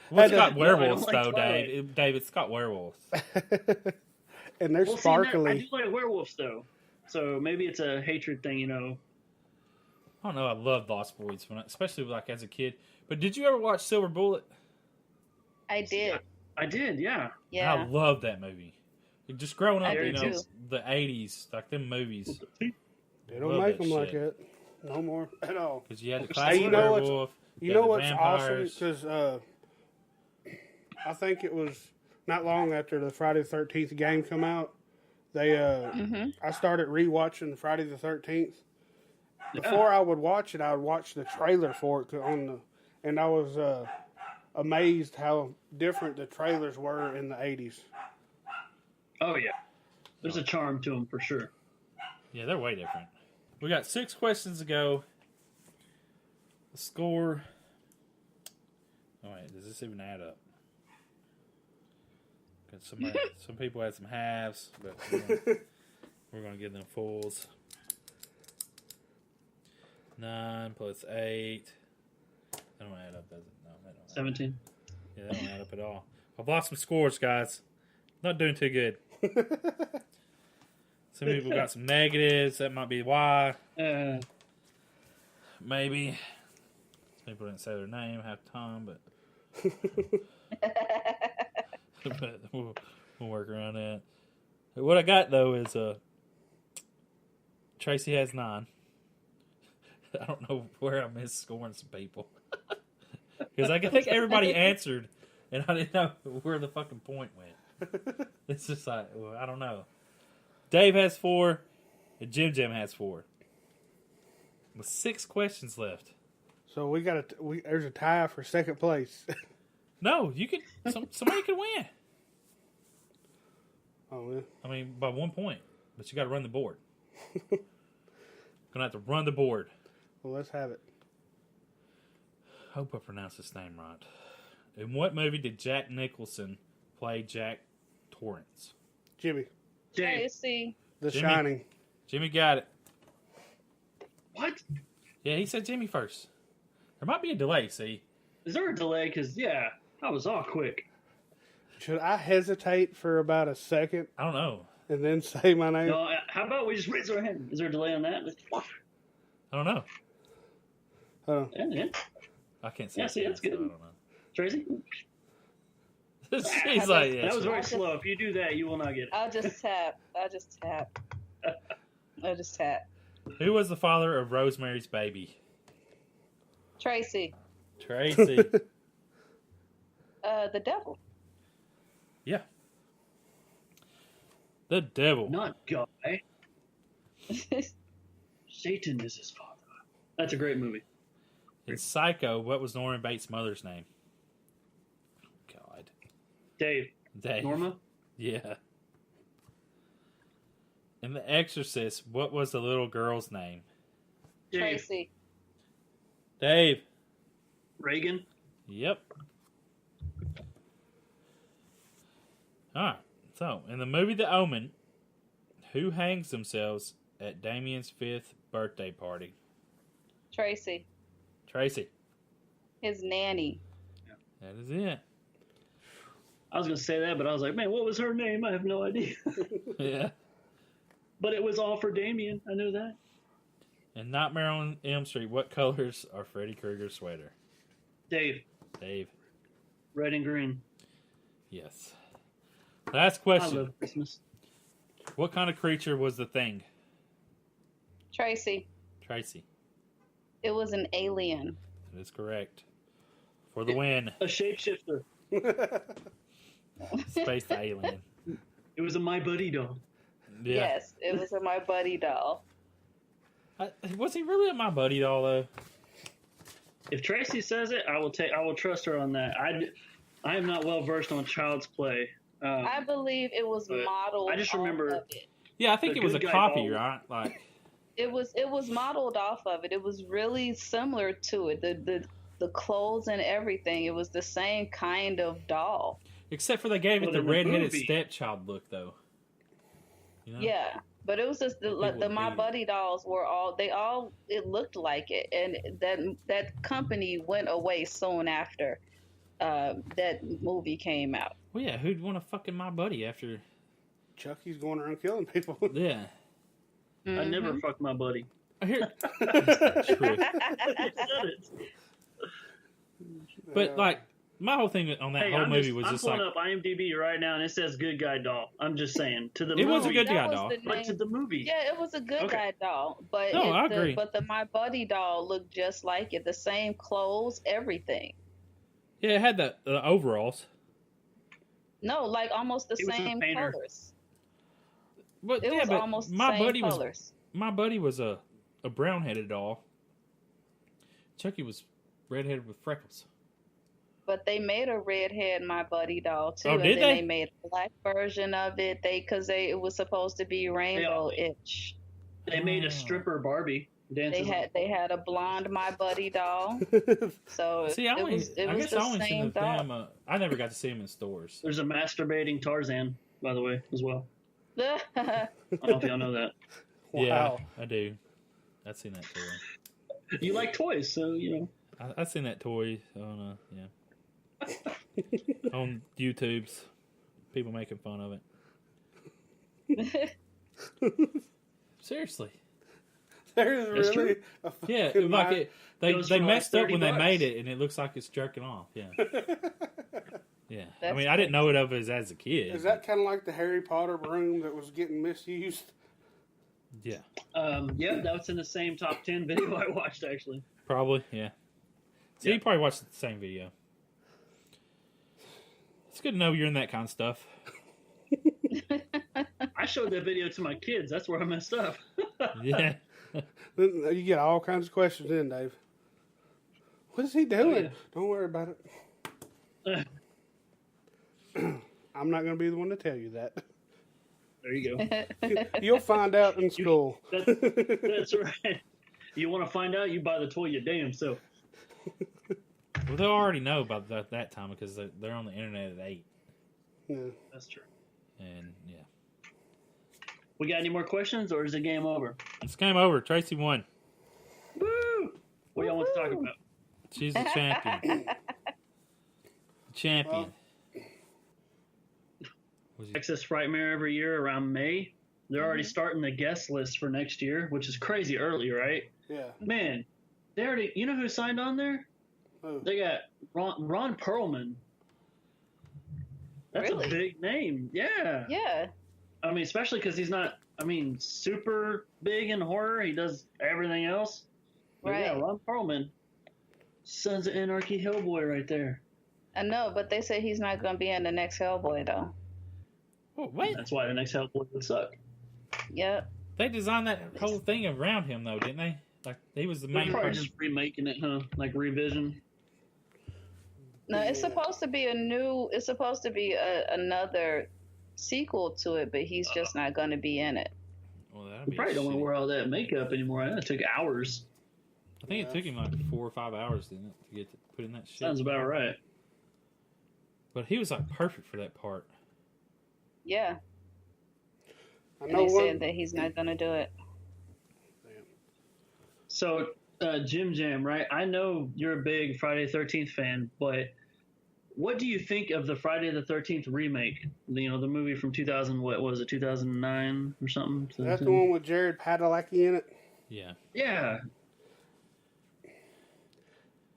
Speaker 1: Well, it's
Speaker 3: I
Speaker 1: got
Speaker 3: don't
Speaker 1: werewolves
Speaker 5: like
Speaker 1: though,
Speaker 5: Twilight.
Speaker 1: Dave. Dave, it's got werewolves.
Speaker 3: And they're
Speaker 5: Well, see,
Speaker 3: sparkly.
Speaker 5: I do like werewolves though, so maybe it's a hatred thing,
Speaker 1: I don't know. I loved Lost Boys especially like as a kid. But did you ever watch Silver Bullet?
Speaker 4: I did.
Speaker 5: I did, yeah.
Speaker 4: Yeah.
Speaker 1: I loved that movie. Just growing up,
Speaker 4: I did too.
Speaker 1: the '80s, like them movies,
Speaker 3: They don't
Speaker 1: Love
Speaker 3: make
Speaker 1: that
Speaker 3: them like
Speaker 1: shit.
Speaker 3: that no more at all.
Speaker 1: because you had the
Speaker 5: Hey,
Speaker 1: classic
Speaker 3: you know what's-
Speaker 1: werewolf.
Speaker 3: You
Speaker 1: had
Speaker 3: know
Speaker 1: the
Speaker 3: what's awesome?
Speaker 1: vampires.
Speaker 3: Because I think it was not long after the Friday the 13th game come out. They I started rewatching Friday the 13th. Before I would watch it, I would watch the trailer for it and I was amazed how different the trailers were in the 80s.
Speaker 5: Oh yeah, there's a charm to them for sure.
Speaker 1: Yeah, they're way different. We got 6 questions to go. The score. Oh wait, does this even add up? 'Cause some people had some halves, but We're going to give them fulls. 9 plus 8. That don't add up, does it? No, that don't.
Speaker 5: 17.
Speaker 1: Yeah, that don't add up at all. I've lost some scores, guys. Not doing too good. Some people got some negatives. That might be why. Maybe. Some people didn't say their name half the time, but we'll work around that. What I got, though, is Tracy has 9. I don't know where I missed scoring some people. Because I think everybody answered, and I didn't know where the fucking point went. It's just like, well, I don't know. Dave has 4, and Jim has 4. With 6 questions left.
Speaker 3: So we got there's a tie for second place.
Speaker 1: No, you could. Somebody could win.
Speaker 3: Oh yeah.
Speaker 1: I mean, by 1 point, but you got to run the board. Gonna have to run the board.
Speaker 3: Well, let's have it.
Speaker 1: Hope I pronounced his name right. In what movie did Jack Nicholson play Jack Torrance?
Speaker 3: Jimmy.
Speaker 5: Dave.
Speaker 4: Tracy.
Speaker 3: The
Speaker 1: Jimmy.
Speaker 3: Shining.
Speaker 1: Jimmy got it.
Speaker 5: What?
Speaker 1: Yeah, he said Jimmy first. There might be a delay, see?
Speaker 5: Is there a delay? Because, yeah, that was all quick.
Speaker 3: Should I hesitate for about a second
Speaker 1: I don't know.
Speaker 3: and then say my name?
Speaker 5: No, how about we just raise our hand? Is there a delay on that?
Speaker 1: I don't know.
Speaker 5: Yeah.
Speaker 1: I can't say
Speaker 5: Yeah, see,
Speaker 1: it,
Speaker 5: that's
Speaker 1: so
Speaker 5: good.
Speaker 1: I don't know.
Speaker 5: Tracy?
Speaker 1: He's like, yeah.
Speaker 5: That was very slow. If you do that, you will not get it.
Speaker 4: I'll just tap. I'll just tap.
Speaker 1: Who was the father of Rosemary's Baby?
Speaker 4: Tracy.
Speaker 1: Tracy.
Speaker 4: The devil.
Speaker 1: Yeah. The devil.
Speaker 5: Not Guy. Satan is his father. That's a great movie.
Speaker 1: In Psycho, what was Norman Bates' mother's name? God.
Speaker 5: Dave. Norma?
Speaker 1: Yeah. In The Exorcist, what was the little girl's name?
Speaker 5: Dave.
Speaker 4: Tracy.
Speaker 1: Dave.
Speaker 5: Reagan?
Speaker 1: Yep. Alright. So, in the movie The Omen, who hangs themselves at Damien's 5th birthday party?
Speaker 4: Tracy.
Speaker 1: Tracy.
Speaker 4: His nanny.
Speaker 1: That is it.
Speaker 5: I was going to say that, but I was like, man, what was her name? I have no idea.
Speaker 1: Yeah.
Speaker 5: But it was all for Damien. I knew that.
Speaker 1: In Nightmare on Elm Street, what colors are Freddy Krueger's sweater?
Speaker 5: Dave.
Speaker 1: Dave.
Speaker 5: Red and green.
Speaker 1: Yes. Last
Speaker 5: I
Speaker 1: question.
Speaker 5: love Christmas.
Speaker 1: What kind of creature was the thing?
Speaker 4: Tracy.
Speaker 1: Tracy.
Speaker 4: It was an alien.
Speaker 1: That is correct. For the win.
Speaker 5: A shapeshifter.
Speaker 1: Space alien.
Speaker 5: It was a My Buddy doll.
Speaker 1: Yeah.
Speaker 4: Yes, it was my buddy doll.
Speaker 1: Was he really My Buddy doll, though?
Speaker 5: If Tracy says it, I will trust her on that. I am not well versed on Child's Play.
Speaker 4: I believe it was
Speaker 5: but
Speaker 4: modeled.
Speaker 5: I just remember-
Speaker 4: off of it.
Speaker 1: Yeah, I think
Speaker 5: The
Speaker 1: it was a
Speaker 5: good guy
Speaker 1: copy,
Speaker 5: doll.
Speaker 1: right? Like,
Speaker 4: It was modeled off of it. It was really similar to it. The clothes and everything. It was the same kind of doll.
Speaker 1: except for they gave it
Speaker 5: Well,
Speaker 1: the
Speaker 5: in the
Speaker 1: redheaded
Speaker 5: movie-
Speaker 1: stepchild look, though. You know?
Speaker 4: Yeah, but it was just the
Speaker 1: People
Speaker 4: My
Speaker 1: beat it.
Speaker 4: Buddy dolls were it looked like it, and that company went away soon after that movie came out.
Speaker 1: Well, yeah, who'd want to fucking My Buddy after...
Speaker 3: Chucky's going around killing people.
Speaker 1: Yeah.
Speaker 5: I never fucked my buddy.
Speaker 1: I hear... True.
Speaker 5: I said it.
Speaker 1: But, like, my whole thing on that
Speaker 5: Hey,
Speaker 1: whole
Speaker 5: I'm
Speaker 1: movie was
Speaker 5: I'm
Speaker 1: just
Speaker 5: pulling
Speaker 1: like...
Speaker 5: up IMDb right now, and it says "Good Guy Doll." I'm just saying to the
Speaker 1: It
Speaker 5: movie.
Speaker 1: was a good
Speaker 4: That
Speaker 1: guy
Speaker 4: was
Speaker 1: doll.
Speaker 4: the
Speaker 5: But to
Speaker 4: name.
Speaker 5: the movie.
Speaker 4: Yeah, it was a good
Speaker 5: Okay.
Speaker 4: guy doll, but
Speaker 1: No, I agree.
Speaker 4: But the My Buddy doll looked just like it. The same clothes, everything.
Speaker 1: Yeah, it had the overalls.
Speaker 4: No, like almost the
Speaker 5: He was a
Speaker 4: same
Speaker 5: painter.
Speaker 4: colors.
Speaker 1: But,
Speaker 4: It
Speaker 1: yeah,
Speaker 4: was
Speaker 1: but
Speaker 4: almost the
Speaker 1: My
Speaker 4: same
Speaker 1: Buddy
Speaker 4: colors.
Speaker 1: My Buddy was a brown-headed doll. Chucky was red-headed with freckles.
Speaker 4: But they made a redhead My Buddy doll too,
Speaker 1: Oh,
Speaker 4: and
Speaker 1: did
Speaker 4: then
Speaker 1: they?
Speaker 4: they made a black version of it. It was supposed to be rainbow-ish.
Speaker 5: They made
Speaker 1: Oh.
Speaker 5: a stripper Barbie dancing.
Speaker 4: They had a blonde My Buddy doll. So
Speaker 1: See, I
Speaker 4: it was
Speaker 1: guess I
Speaker 4: the
Speaker 1: only seen
Speaker 4: same
Speaker 1: the
Speaker 4: doll.
Speaker 1: damn... I never got to see them in stores.
Speaker 5: There's a masturbating Tarzan, by the way, as well. I don't know if y'all know that.
Speaker 3: Wow.
Speaker 1: Yeah, I do. I've seen that toy.
Speaker 5: You like toys, so you know.
Speaker 1: I've seen that toy on on YouTube's. People making fun of it. Seriously.
Speaker 3: There's
Speaker 5: That's
Speaker 3: really
Speaker 5: true.
Speaker 3: a
Speaker 1: Yeah,
Speaker 3: fucking
Speaker 1: like
Speaker 3: mind-
Speaker 1: they
Speaker 5: Goes for like
Speaker 1: messed up when they
Speaker 5: $30.
Speaker 1: made it, and it looks like it's jerking off. Yeah, yeah. I
Speaker 4: That's
Speaker 1: mean, I didn't know it of as a kid.
Speaker 3: Is that kind of like the Harry Potter broom that was getting misused?
Speaker 1: Yeah,
Speaker 5: Yeah, that was in the same top 10 video I watched actually.
Speaker 1: probably. Yeah. So
Speaker 5: Yeah.
Speaker 1: you probably watched the same video. It's good to know you're in that kind of stuff.
Speaker 5: I showed that video to my kids. That's where I messed up.
Speaker 1: Yeah.
Speaker 3: Then you get all kinds of questions in, Dave. What is he doing?
Speaker 5: yeah.
Speaker 3: Don't worry about it. I'm not going to be the one to tell you that.
Speaker 5: There you go.
Speaker 3: You'll find out in school.
Speaker 5: That's right. You want to find out? You buy the toy your damn self.
Speaker 1: Well, they'll already know about that time because they're on the internet at 8.
Speaker 3: Yeah.
Speaker 5: That's true.
Speaker 1: And yeah,
Speaker 5: We got any more questions, or is the game over?
Speaker 1: it's game over. Tracy won.
Speaker 5: Woo! What y'all want to talk about?
Speaker 1: She's the champion. Champion.
Speaker 5: Access Frightmare every year around May. They're already starting the guest list for next year, which is crazy early, right?
Speaker 3: Yeah.
Speaker 5: Man, they already. You know who signed on there?
Speaker 3: Oh.
Speaker 5: They got Ron Perlman. That's
Speaker 4: Really?
Speaker 5: a big name. Yeah.
Speaker 4: Yeah.
Speaker 5: I mean, especially because he's not. I mean, super big in horror. He does everything else. But yeah,
Speaker 4: Right.
Speaker 5: Ron Perlman. Sons of Anarchy Hellboy right there.
Speaker 4: I know, but they say he's not going to be in the next Hellboy, though.
Speaker 1: Oh, wait.
Speaker 5: That's why the next Hellboy would suck.
Speaker 4: Yep.
Speaker 1: They designed that whole thing around him, though, didn't they? Like, he was the
Speaker 5: They're
Speaker 1: main
Speaker 5: probably
Speaker 1: person.
Speaker 5: just remaking it, huh? Like revision.
Speaker 4: No, it's
Speaker 3: Yeah.
Speaker 4: supposed to be it's supposed to be another sequel to it, but he's just not going to be in it.
Speaker 1: Well, that'd
Speaker 5: You
Speaker 1: be
Speaker 5: probably don't want to
Speaker 1: shitty.
Speaker 5: wear all that makeup anymore. That took hours.
Speaker 1: I think it took him like 4 or 5 hours, didn't it, to get to put in that shit.
Speaker 5: Sounds about right.
Speaker 1: But he was like perfect for that part.
Speaker 4: Yeah.
Speaker 3: I
Speaker 4: And
Speaker 3: know
Speaker 4: they
Speaker 3: one.
Speaker 4: said that he's not going to do it.
Speaker 5: So, Jim Jam, right? I know you're a big Friday the 13th fan, but what do you think of the Friday the 13th remake? You know, the movie from 2000, what was it, 2009 or something?
Speaker 3: That's the one with Jared Padalecki in it.
Speaker 1: Yeah.
Speaker 5: Yeah.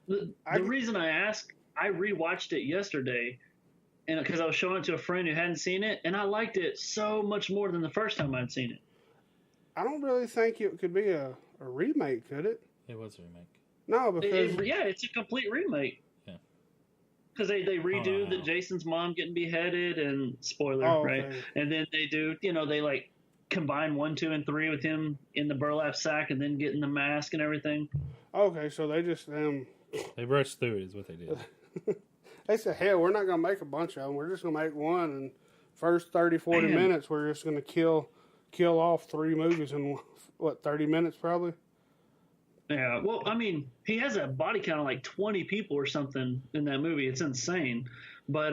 Speaker 5: The reason I ask, I rewatched it yesterday, and because I was showing it to a friend who hadn't seen it, and I liked it so much more than the first time I'd seen it.
Speaker 3: I don't really think it could be a remake, could it?
Speaker 1: It was a remake.
Speaker 3: No, because
Speaker 5: Yeah, it's a complete remake.
Speaker 1: Yeah.
Speaker 5: Because they redo
Speaker 1: wow.
Speaker 5: Jason's mom getting beheaded, and spoiler,
Speaker 3: Oh,
Speaker 5: right?
Speaker 3: okay.
Speaker 5: And then they do, they like combine 1, 2, and 3 with him in the burlap sack, and then getting the mask and everything.
Speaker 3: okay, so they just
Speaker 1: They rushed through it, is what they did.
Speaker 3: they said, hell, we're not gonna make a bunch of them. We're just gonna make one, and first 30, 40
Speaker 5: Man.
Speaker 3: minutes, we're just gonna kill off 3 movies in 30 minutes probably.
Speaker 5: Yeah, well, I mean, he has a body count of like 20 people or something in that movie. It's insane. But,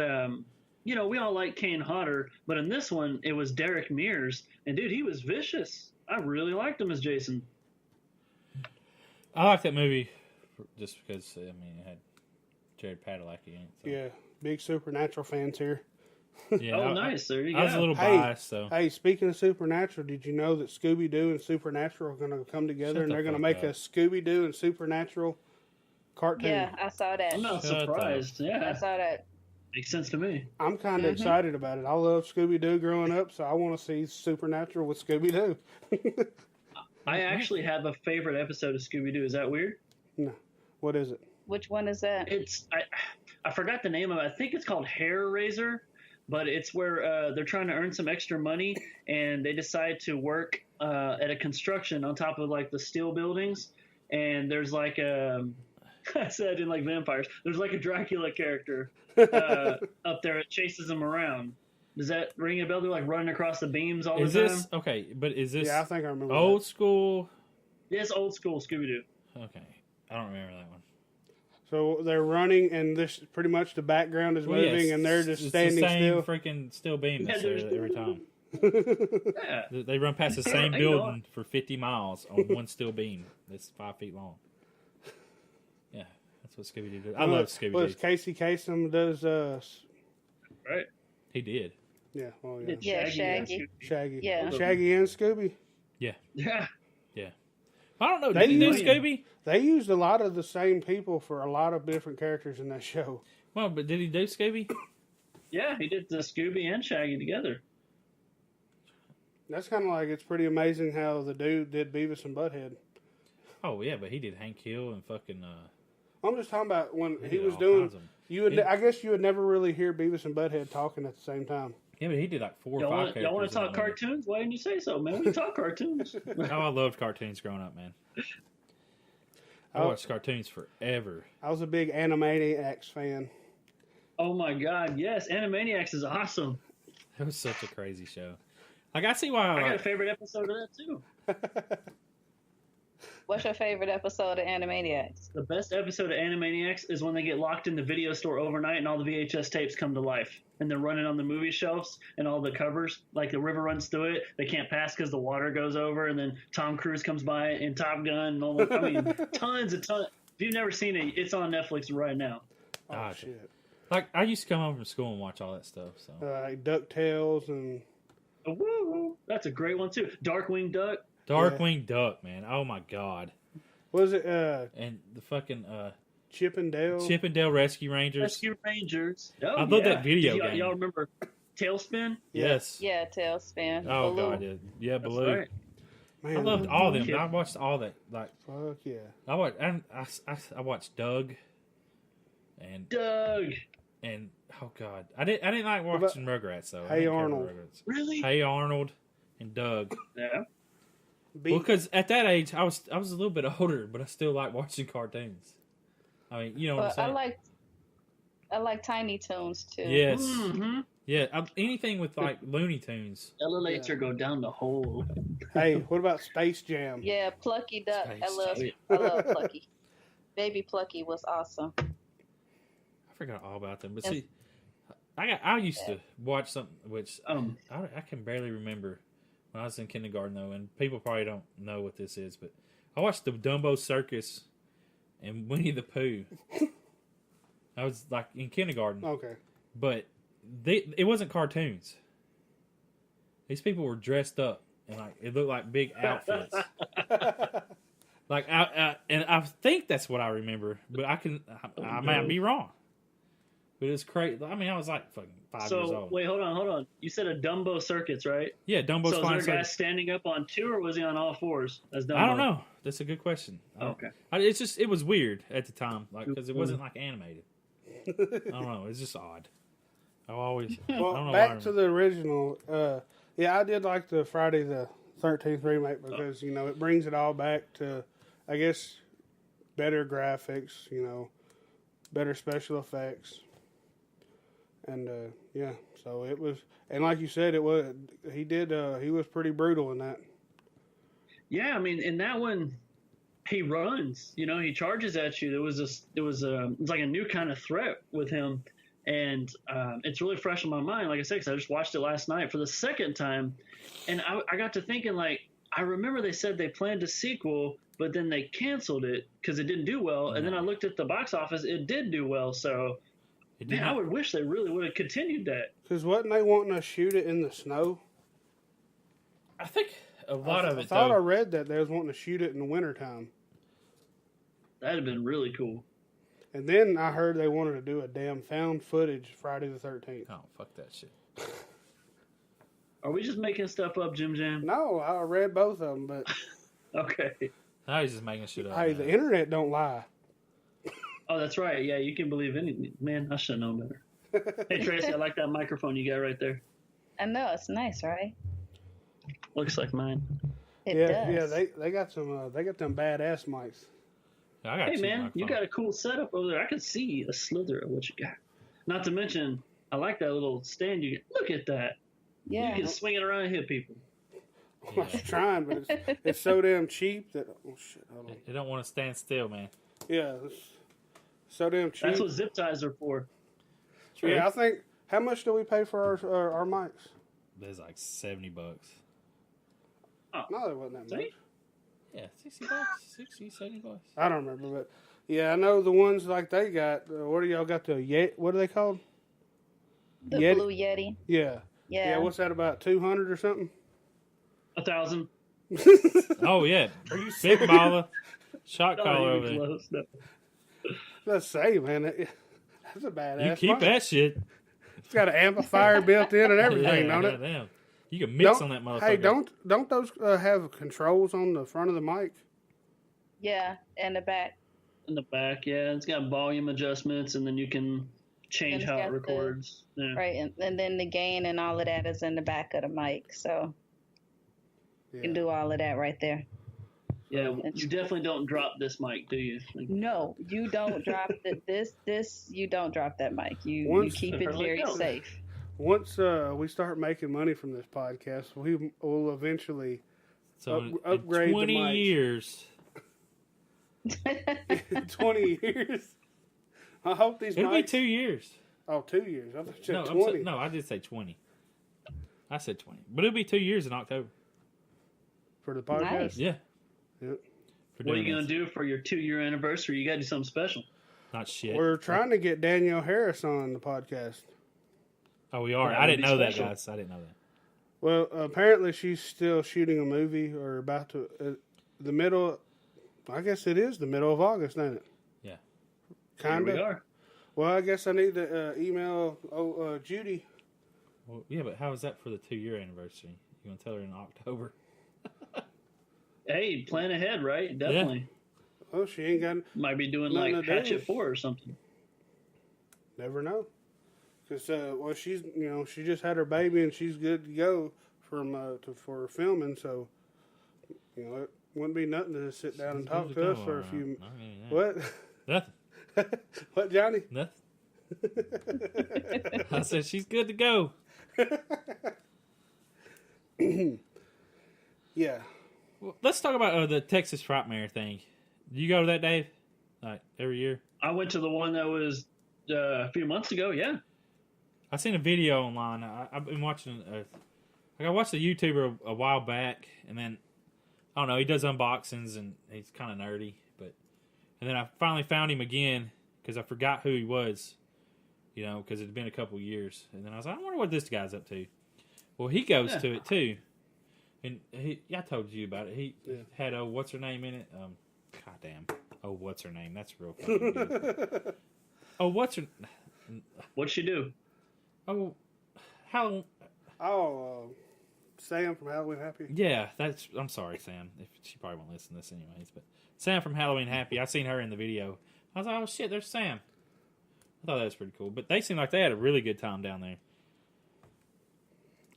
Speaker 5: we all like Kane Hodder, but in this one, it was Derek Mears. And, dude, he was vicious. I really liked him as Jason.
Speaker 1: I like that movie just because, I mean, it had Jared Padalecki in it. So.
Speaker 3: Yeah, big Supernatural fans here.
Speaker 1: Yeah,
Speaker 5: Oh, nice. There you
Speaker 1: I was a
Speaker 5: go.
Speaker 1: little
Speaker 3: Hey,
Speaker 1: biased, so.
Speaker 3: Hey, speaking of Supernatural, did you know that Scooby-Doo and Supernatural are going to come together
Speaker 1: Shut
Speaker 3: and
Speaker 1: the
Speaker 3: they're going to
Speaker 1: fuck
Speaker 3: make
Speaker 1: up.
Speaker 3: a Scooby-Doo and Supernatural cartoon?
Speaker 4: Yeah, I saw that.
Speaker 5: I'm not
Speaker 1: Shut
Speaker 5: surprised.
Speaker 4: I
Speaker 5: Yeah,
Speaker 4: saw that.
Speaker 5: makes sense to me.
Speaker 3: I'm kind of excited about it. I love Scooby-Doo growing up, so I want to see Supernatural with Scooby-Doo.
Speaker 5: I actually have a favorite episode of Scooby-Doo. Is that weird?
Speaker 3: No. What is it?
Speaker 4: Which one is that?
Speaker 5: It's I forgot the name of it. I think it's called Hair Raiser, but it's where they're trying to earn some extra money, and they decide to work at a construction on top of like the steel buildings. And there's like I said I didn't like vampires. There's like a Dracula character up there that chases them around. Does that ring a bell? They're like running across the beams all
Speaker 1: Is
Speaker 5: the time.
Speaker 1: this, okay, but is this
Speaker 3: Yeah, I think I remember
Speaker 1: old
Speaker 3: that.
Speaker 1: school?
Speaker 5: Yes, old school Scooby-Doo.
Speaker 1: Okay. I don't remember that one.
Speaker 3: So they're running, and this pretty much the background is
Speaker 1: Well,
Speaker 3: moving,
Speaker 1: yes,
Speaker 3: and they're just
Speaker 1: it's
Speaker 3: standing
Speaker 1: the same
Speaker 3: still.
Speaker 1: freaking steel beam that's
Speaker 5: Yeah,
Speaker 1: there every time.
Speaker 5: Yeah.
Speaker 1: They run past the same
Speaker 5: You know
Speaker 1: building for 50 miles on one steel beam that's 5 feet long. Yeah, that's what Scooby-Doo does. I love Scooby-Doo.
Speaker 3: Was Casey Kasem does,
Speaker 5: Right.
Speaker 1: He did.
Speaker 3: yeah, well,
Speaker 5: He
Speaker 3: yeah.
Speaker 5: did
Speaker 4: Yeah,
Speaker 5: Shaggy.
Speaker 3: Shaggy.
Speaker 4: Yeah.
Speaker 3: Shaggy and Scooby.
Speaker 1: Yeah.
Speaker 5: Yeah.
Speaker 1: Yeah. I don't know.
Speaker 3: They
Speaker 1: Did he do
Speaker 3: used-
Speaker 1: Scooby?
Speaker 3: They used a lot of the same people for a lot of different characters in that show.
Speaker 1: Well, but did he do Scooby?
Speaker 5: Yeah, he did the Scooby and Shaggy together.
Speaker 3: That's kind of like, it's pretty amazing how the dude did Beavis and Butthead.
Speaker 1: Oh, yeah, but he did Hank Hill and fucking...
Speaker 3: I'm just talking about when he
Speaker 1: did
Speaker 3: was
Speaker 1: all
Speaker 3: doing.
Speaker 1: kinds of them.
Speaker 3: You would,
Speaker 1: He-
Speaker 3: I guess, you would never really hear Beavis and Butthead talking at the same time.
Speaker 1: Yeah, but he did like 4 or 5 characters.
Speaker 5: Y'all want
Speaker 1: in
Speaker 5: to talk
Speaker 1: that movie.
Speaker 5: cartoons? Why didn't you say so, man? We talk cartoons.
Speaker 1: Oh, I loved cartoons growing up, man. I
Speaker 3: Oh.
Speaker 1: watched cartoons forever.
Speaker 3: I was a big Animaniacs fan.
Speaker 5: Oh my God, yes, Animaniacs is awesome.
Speaker 1: It was such a crazy show. Like, I see why
Speaker 5: I got a
Speaker 1: like,
Speaker 5: favorite episode of that too.
Speaker 4: What's your favorite episode of Animaniacs?
Speaker 5: The best episode of Animaniacs is when they get locked in the video store overnight and all the VHS tapes come to life. And they're running on the movie shelves and all the covers, like the river runs through it. They can't pass because the water goes over. And then Tom Cruise comes by in Top Gun. And all, I mean, tons. If you've never seen it, it's on Netflix right now.
Speaker 3: Oh,
Speaker 1: Ah,
Speaker 3: shit.
Speaker 1: like I used to come home from school and watch all that stuff. So
Speaker 3: Like DuckTales and...
Speaker 5: Oh, woo, that's a great one too. Darkwing Duck.
Speaker 1: Darkwing Duck, man. Oh my god.
Speaker 3: Was it
Speaker 1: And the fucking
Speaker 3: Chip and Dale?
Speaker 1: Chip and Dale Rescue Rangers.
Speaker 5: Rescue Rangers. Oh,
Speaker 1: I love that video
Speaker 5: Did
Speaker 1: game.
Speaker 5: Y'all remember Tailspin?
Speaker 1: Yes.
Speaker 4: Yeah, Tailspin.
Speaker 1: Oh
Speaker 4: Baloo.
Speaker 1: god, yeah,
Speaker 5: That's
Speaker 1: Baloo.
Speaker 5: right.
Speaker 3: Man,
Speaker 1: I loved all of them.
Speaker 5: Yeah.
Speaker 1: I watched all that. Like
Speaker 3: Fuck yeah.
Speaker 1: I watched. I watched Doug.
Speaker 5: Doug.
Speaker 1: And oh god, I didn't like watching Rugrats though. I
Speaker 3: Hey
Speaker 1: didn't care for
Speaker 3: Arnold.
Speaker 1: Rugrats.
Speaker 5: Really?
Speaker 1: Hey Arnold and Doug.
Speaker 5: Yeah.
Speaker 3: Beat,
Speaker 1: Well, because at that age, I was a little bit older, but I still like watching cartoons. I mean, you know what I'm
Speaker 4: But
Speaker 1: saying?
Speaker 4: I like Tiny Toons too.
Speaker 1: Yes.
Speaker 5: Mm-hmm.
Speaker 1: Yeah. Anything with like Looney Tunes.
Speaker 5: Elevator go down the hole.
Speaker 3: hey, what about Space Jam?
Speaker 4: Yeah, Plucky Duck.
Speaker 1: Space
Speaker 4: I love Plucky. Baby Plucky was awesome.
Speaker 1: I forgot all about them. But
Speaker 4: And-
Speaker 1: see, I used to watch something which I can barely remember when I was in kindergarten though, and people probably don't know what this is, but I watched the Dumbo Circus and Winnie the Pooh. I was like in kindergarten,
Speaker 3: Okay.
Speaker 1: but it wasn't cartoons. These people were dressed up and like it looked like big outfits. Like and I think that's what I remember, but I might be wrong. But it's crazy. I mean, I was like fucking 5 years
Speaker 5: So
Speaker 1: old.
Speaker 5: wait, hold on. You said a Dumbo circus, right?
Speaker 1: Yeah, Dumbo's
Speaker 5: So is
Speaker 1: Flying
Speaker 5: there a guy
Speaker 1: Circus.
Speaker 5: standing up on two, or was he on all fours as Dumbo?
Speaker 1: I don't know. That's a good question.
Speaker 5: Okay.
Speaker 1: It's just it was weird at the time, like because it wasn't like animated. I don't know. It's just odd. I always. I don't
Speaker 3: Well,
Speaker 1: know
Speaker 3: back
Speaker 1: why I
Speaker 3: to the original. Yeah, I did like the Friday the 13th remake because, you know, it brings it all back to, I guess, better graphics, you know, better special effects. And, yeah, so it was, and like you said, he was pretty brutal in that.
Speaker 5: Yeah, I mean, in that one, he runs. You know, he charges at you. It's like a new kind of threat with him, and it's really fresh in my mind. Like I said, 'cause I just watched it last night for the second time, and I got to thinking, like, I remember they said they planned a sequel, but then they canceled it because it didn't do well. And then I looked at the box office; it did do well. So,
Speaker 1: It did
Speaker 5: man, I
Speaker 1: not-
Speaker 5: would wish they really would have continued that.
Speaker 3: Because wasn't they wanting to shoot it in the snow?
Speaker 1: I think a lot of
Speaker 3: I
Speaker 1: it
Speaker 3: thought I
Speaker 1: though.
Speaker 3: read that they was wanting to shoot it in the wintertime.
Speaker 5: That'd have been really cool.
Speaker 3: And then I heard they wanted to do a damn found footage Friday the 13th.
Speaker 1: Oh fuck that shit.
Speaker 5: Are we just making stuff up, Jim Jam?
Speaker 3: No, I read both of them, but
Speaker 5: Okay.
Speaker 1: I was just making shit up.
Speaker 3: hey,
Speaker 1: man.
Speaker 3: the internet don't lie.
Speaker 5: Oh, that's right. Yeah, you can believe anything. Man, I should have known better. Hey, Tracy, I like that microphone you got right there.
Speaker 4: I know it's nice, right?
Speaker 5: Looks like mine.
Speaker 4: It
Speaker 3: Yeah,
Speaker 4: does.
Speaker 3: they got some they got them badass mics.
Speaker 1: I got
Speaker 5: Hey,
Speaker 1: two
Speaker 5: man, you
Speaker 1: microphones.
Speaker 5: got a cool setup over there. I can see a slither of what you got. Not to mention, I like that little stand you get. Look at that.
Speaker 4: Yeah.
Speaker 5: You can swing it around and hit people.
Speaker 3: I was trying, but it's so damn cheap that shit. Hold on.
Speaker 1: They don't want to stand still, man.
Speaker 3: Yeah, it's so damn cheap.
Speaker 5: That's what zip ties are for.
Speaker 3: Yeah, I think how much do we pay for our mics?
Speaker 1: There's like $70.
Speaker 3: No, it wasn't that much.
Speaker 1: Yeah, $60, 60, $70.
Speaker 3: I don't remember, but yeah, I know the ones like they got. What do y'all got? What are they called?
Speaker 4: The
Speaker 3: Yeti?
Speaker 4: Blue Yeti.
Speaker 3: Yeah.
Speaker 4: Yeah.
Speaker 3: What's that about? 200 or something?
Speaker 5: 1,000.
Speaker 1: Oh yeah,
Speaker 3: Are you
Speaker 1: big
Speaker 3: serious?
Speaker 1: baller, shot
Speaker 5: Not
Speaker 1: caller
Speaker 5: even
Speaker 1: over there.
Speaker 5: close, no.
Speaker 3: Let's say, man, that's a badass.
Speaker 1: You keep
Speaker 3: mic.
Speaker 1: that shit.
Speaker 3: It's got an amplifier built in and everything, don't it?
Speaker 1: Damn. You can mix
Speaker 3: Don't-
Speaker 1: on that motherfucker.
Speaker 3: Hey, don't those have controls on the front of the mic?
Speaker 4: Yeah, and the back.
Speaker 5: In the back, yeah. It's got volume adjustments, and then you can change
Speaker 4: And it's
Speaker 5: how it
Speaker 4: got the-
Speaker 5: records. Yeah.
Speaker 4: Right, and then the gain and all of that is in the back of the mic, so you can do all of that right there.
Speaker 5: Yeah, you definitely don't drop this mic, do you? Like,
Speaker 4: No, you don't drop this. You don't drop that mic. You
Speaker 3: Once-
Speaker 4: keep it very
Speaker 5: No.
Speaker 4: safe.
Speaker 3: Once we start making money from this podcast, we will eventually
Speaker 1: So in
Speaker 3: upgrade the
Speaker 1: 20
Speaker 3: mics.
Speaker 1: years.
Speaker 3: 20 years. I hope these
Speaker 1: It'll be
Speaker 3: mics.
Speaker 1: 2 years.
Speaker 3: Oh, 2 years. I thought you said
Speaker 1: No,
Speaker 3: 20.
Speaker 1: no, I did say 20. I said 20, but it'll be 2 years in October.
Speaker 3: For the podcast.
Speaker 4: Nice.
Speaker 1: Yeah.
Speaker 3: Yep.
Speaker 1: For
Speaker 5: what are
Speaker 1: doing
Speaker 5: you going to
Speaker 1: this.
Speaker 5: do for your 2-year anniversary? You got to do something special.
Speaker 1: Not shit.
Speaker 3: We're trying to get Danielle Harris on the podcast.
Speaker 1: Oh, we are.
Speaker 5: That
Speaker 1: I
Speaker 5: would
Speaker 1: didn't
Speaker 5: be
Speaker 1: know that,
Speaker 5: special.
Speaker 1: guys. I didn't know that.
Speaker 3: Well, apparently she's still shooting a movie or about to. The middle. I guess it is the middle of August, ain't it?
Speaker 1: Yeah.
Speaker 3: Kind
Speaker 5: Here we
Speaker 3: of.
Speaker 5: are.
Speaker 3: Well, I guess I need to email Judy.
Speaker 1: Well, yeah, but how is that for the 2-year anniversary? You gonna tell her in October?
Speaker 5: Hey, plan ahead, right? Definitely.
Speaker 3: Oh, she ain't got.
Speaker 5: Might be doing
Speaker 3: Nothing
Speaker 5: like
Speaker 3: to do.
Speaker 5: Hatchet 4 or something.
Speaker 3: Never know. Because well, she's she just had her baby and she's good to go for filming. So it wouldn't be nothing to just sit down and talk to us for a few. What?
Speaker 1: Nothing.
Speaker 3: What, Johnny?
Speaker 1: Nothing. I said she's good to go.
Speaker 3: Yeah.
Speaker 1: Well, let's talk about the Texas Frightmare thing. Do you go to that, Dave? Like every year?
Speaker 5: I went to the one that was a few months ago, yeah.
Speaker 1: I seen a video online. I've been watching. I watched a YouTuber a while back, and then I don't know. He does unboxings, and he's kind of nerdy. And then I finally found him again because I forgot who he was. Because it had been a couple years, and then I was like, I wonder what this guy's up to. Well, he goes to it too, and I told you about it. He had what's her name in it? Goddamn. Oh, what's her name? That's real fucking good. Oh, what's her?
Speaker 5: What'd she do?
Speaker 1: Oh, how?
Speaker 3: Oh, Sam from Halloween Happy.
Speaker 1: Yeah, I'm sorry, Sam. If she probably won't listen to this anyways, but Sam from Halloween Happy. I seen her in the video. I was like, oh shit, there's Sam. I thought that was pretty cool. But they seemed like they had a really good time down there.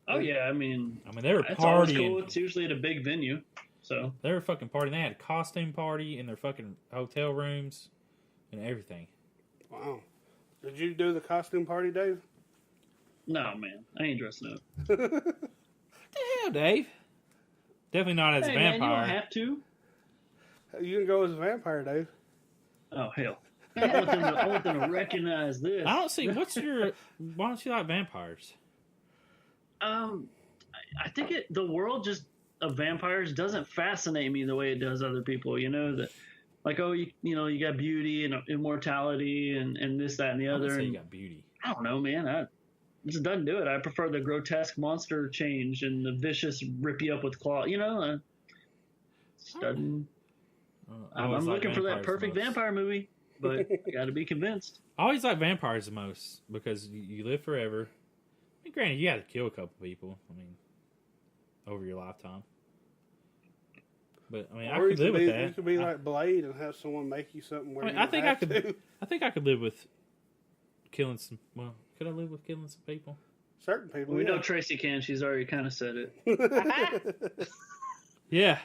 Speaker 5: Oh, yeah, I mean,
Speaker 1: they were
Speaker 5: that's always
Speaker 1: partying.
Speaker 5: cool. It's usually at a big venue, so.
Speaker 1: They were fucking partying. They had a costume party in their fucking hotel rooms and everything.
Speaker 3: Wow. Did you do the costume party, Dave?
Speaker 5: No, man, I ain't dressing up.
Speaker 1: What the hell, Dave? Definitely not as a
Speaker 5: Hey, man, you
Speaker 1: vampire.
Speaker 5: don't have to.
Speaker 3: You can go as a vampire, Dave.
Speaker 5: Oh, hell. I want them to recognize this.
Speaker 1: I don't see. Why don't you like vampires?
Speaker 5: I think the world just of vampires doesn't fascinate me the way it does other people. That, like, oh, you got beauty and immortality and this, that, and the
Speaker 1: I
Speaker 5: other.
Speaker 1: wouldn't say
Speaker 5: And
Speaker 1: you got beauty.
Speaker 5: I don't know, man. It just doesn't do it. I prefer the grotesque monster change and the vicious rip you up with claw. It just doesn't.
Speaker 1: I
Speaker 5: I'm
Speaker 1: always like
Speaker 5: looking for that
Speaker 1: vampires the
Speaker 5: perfect
Speaker 1: most.
Speaker 5: vampire movie, but got to be convinced.
Speaker 1: I always like vampires the most because you live forever. I mean, granted, you got to kill a couple people. I mean, over your lifetime. But I mean, I
Speaker 3: Or
Speaker 1: could live with that.
Speaker 3: You could be like Blade and have someone make you something where
Speaker 1: I mean,
Speaker 3: you
Speaker 1: I think
Speaker 3: don't
Speaker 1: I
Speaker 3: have
Speaker 1: could.
Speaker 3: to.
Speaker 1: I think I could live with killing some. Well, could I live with killing some people?
Speaker 3: Certain people.
Speaker 5: We
Speaker 3: yeah.
Speaker 5: know Tracy can. She's already kind of said it.
Speaker 1: Yeah,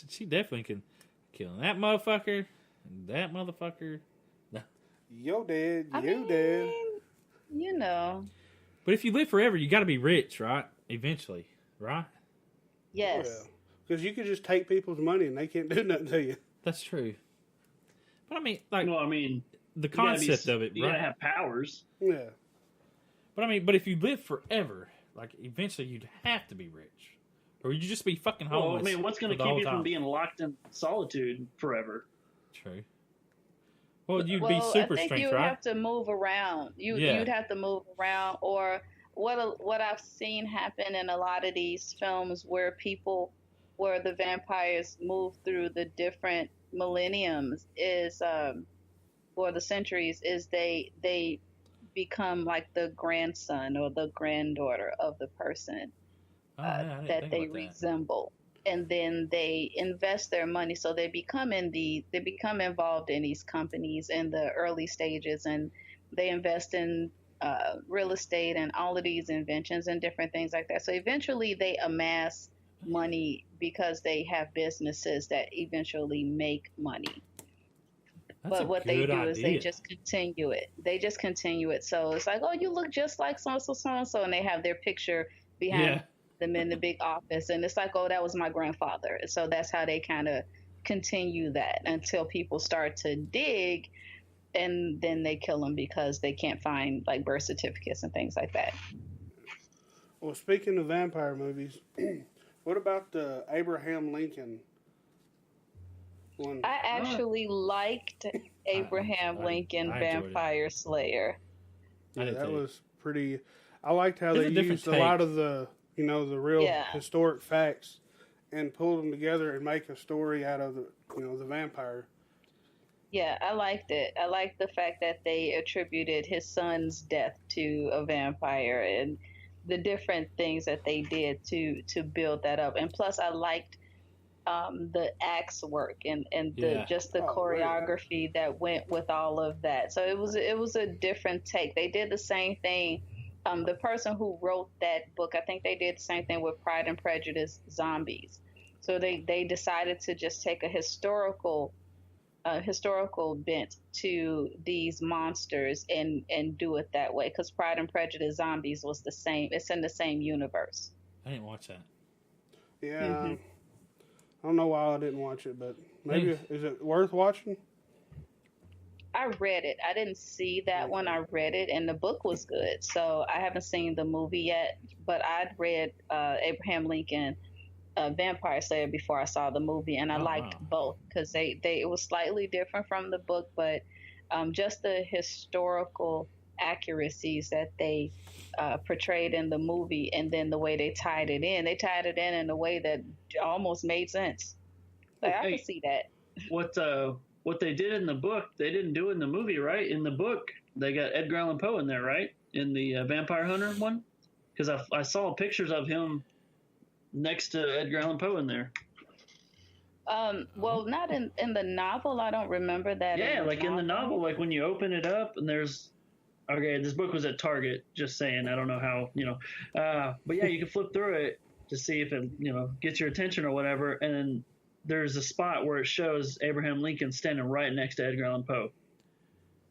Speaker 1: she definitely can kill that motherfucker. And that motherfucker.
Speaker 3: Yo, dead.
Speaker 4: I
Speaker 3: You
Speaker 4: mean,
Speaker 3: dead.
Speaker 1: But if you live forever, you got to be rich, right? Eventually, right?
Speaker 4: Yes.
Speaker 3: Because you could just take people's money and they can't do nothing to you.
Speaker 1: That's true. But I mean, like
Speaker 5: Well, I mean,
Speaker 1: the
Speaker 5: you gotta
Speaker 1: concept of it,
Speaker 5: you
Speaker 1: right?
Speaker 5: gotta have powers.
Speaker 3: Yeah.
Speaker 1: But I mean, but if you live forever, Like, eventually you'd have to be rich. Or you'd just be fucking homeless.
Speaker 5: Well, I mean, what's going to keep you from being locked in solitude forever?
Speaker 1: True. Well, you'd be super strength, right? I think
Speaker 4: you'd have to move around. You'd have to move around. Or what I've seen happen in a lot of these films where the vampires move through the different millenniums is, or the centuries, is they become like the grandson or the granddaughter of the person that they resemble. And then they invest their money, so they become involved in these companies in the early stages, and they invest in real estate and all of these inventions and different things like that. So eventually they amass money because they have businesses that eventually make money. But what they do is they just continue it. So it's like, oh, you look just like so-and-so, and they have their picture behind them in the big office. And it's like, oh, that was my grandfather. So that's how they kind of continue that until people start to dig, and then they kill them because they can't find like birth certificates and things like that.
Speaker 3: Well, speaking of vampire movies, what about the Abraham Lincoln one?
Speaker 4: I actually liked Abraham Lincoln Vampire Slayer.
Speaker 3: Yeah, that was pretty. I liked how they used a lot of the the real historic facts and pulled them together and make a story out of the vampire.
Speaker 4: Yeah, I liked it. I liked the fact that they attributed his son's death to a vampire and the different things that they did to build that up. And plus, I liked the axe work and the choreography that went with all of that. So it was a different take. They did the same thing. The person who wrote that book, I think they did the same thing with Pride and Prejudice Zombies. So they decided to just take a historical bent to these monsters and do it that way, because Pride and Prejudice Zombies was the same. It's in the same universe.
Speaker 1: I didn't watch that.
Speaker 3: Yeah. Mm-hmm. I don't know why I didn't watch it, but maybe is it worth watching?
Speaker 4: I read it. I didn't see that one. I read it, and the book was good. So I haven't seen the movie yet, but I'd read Abraham Lincoln Vampire Slayer before I saw the movie, and I liked both because it was slightly different from the book, but just the historical accuracies that they portrayed in the movie, and then the way they tied it in a way that almost made sense. Like, I could see that.
Speaker 5: What they did in the book, they didn't do in the movie, right? In the book, they got Edgar Allan Poe in there, right? In the Vampire Hunter one, because I saw pictures of him next to Edgar Allan Poe in there.
Speaker 4: Well, not in the novel. I don't remember that.
Speaker 5: Yeah, in the novel, like when you open it up and there's, this book was at Target, just saying, I don't know how, but yeah, you can flip through it to see if it, gets your attention or whatever. And then there's a spot where it shows Abraham Lincoln standing right next to Edgar Allan Poe.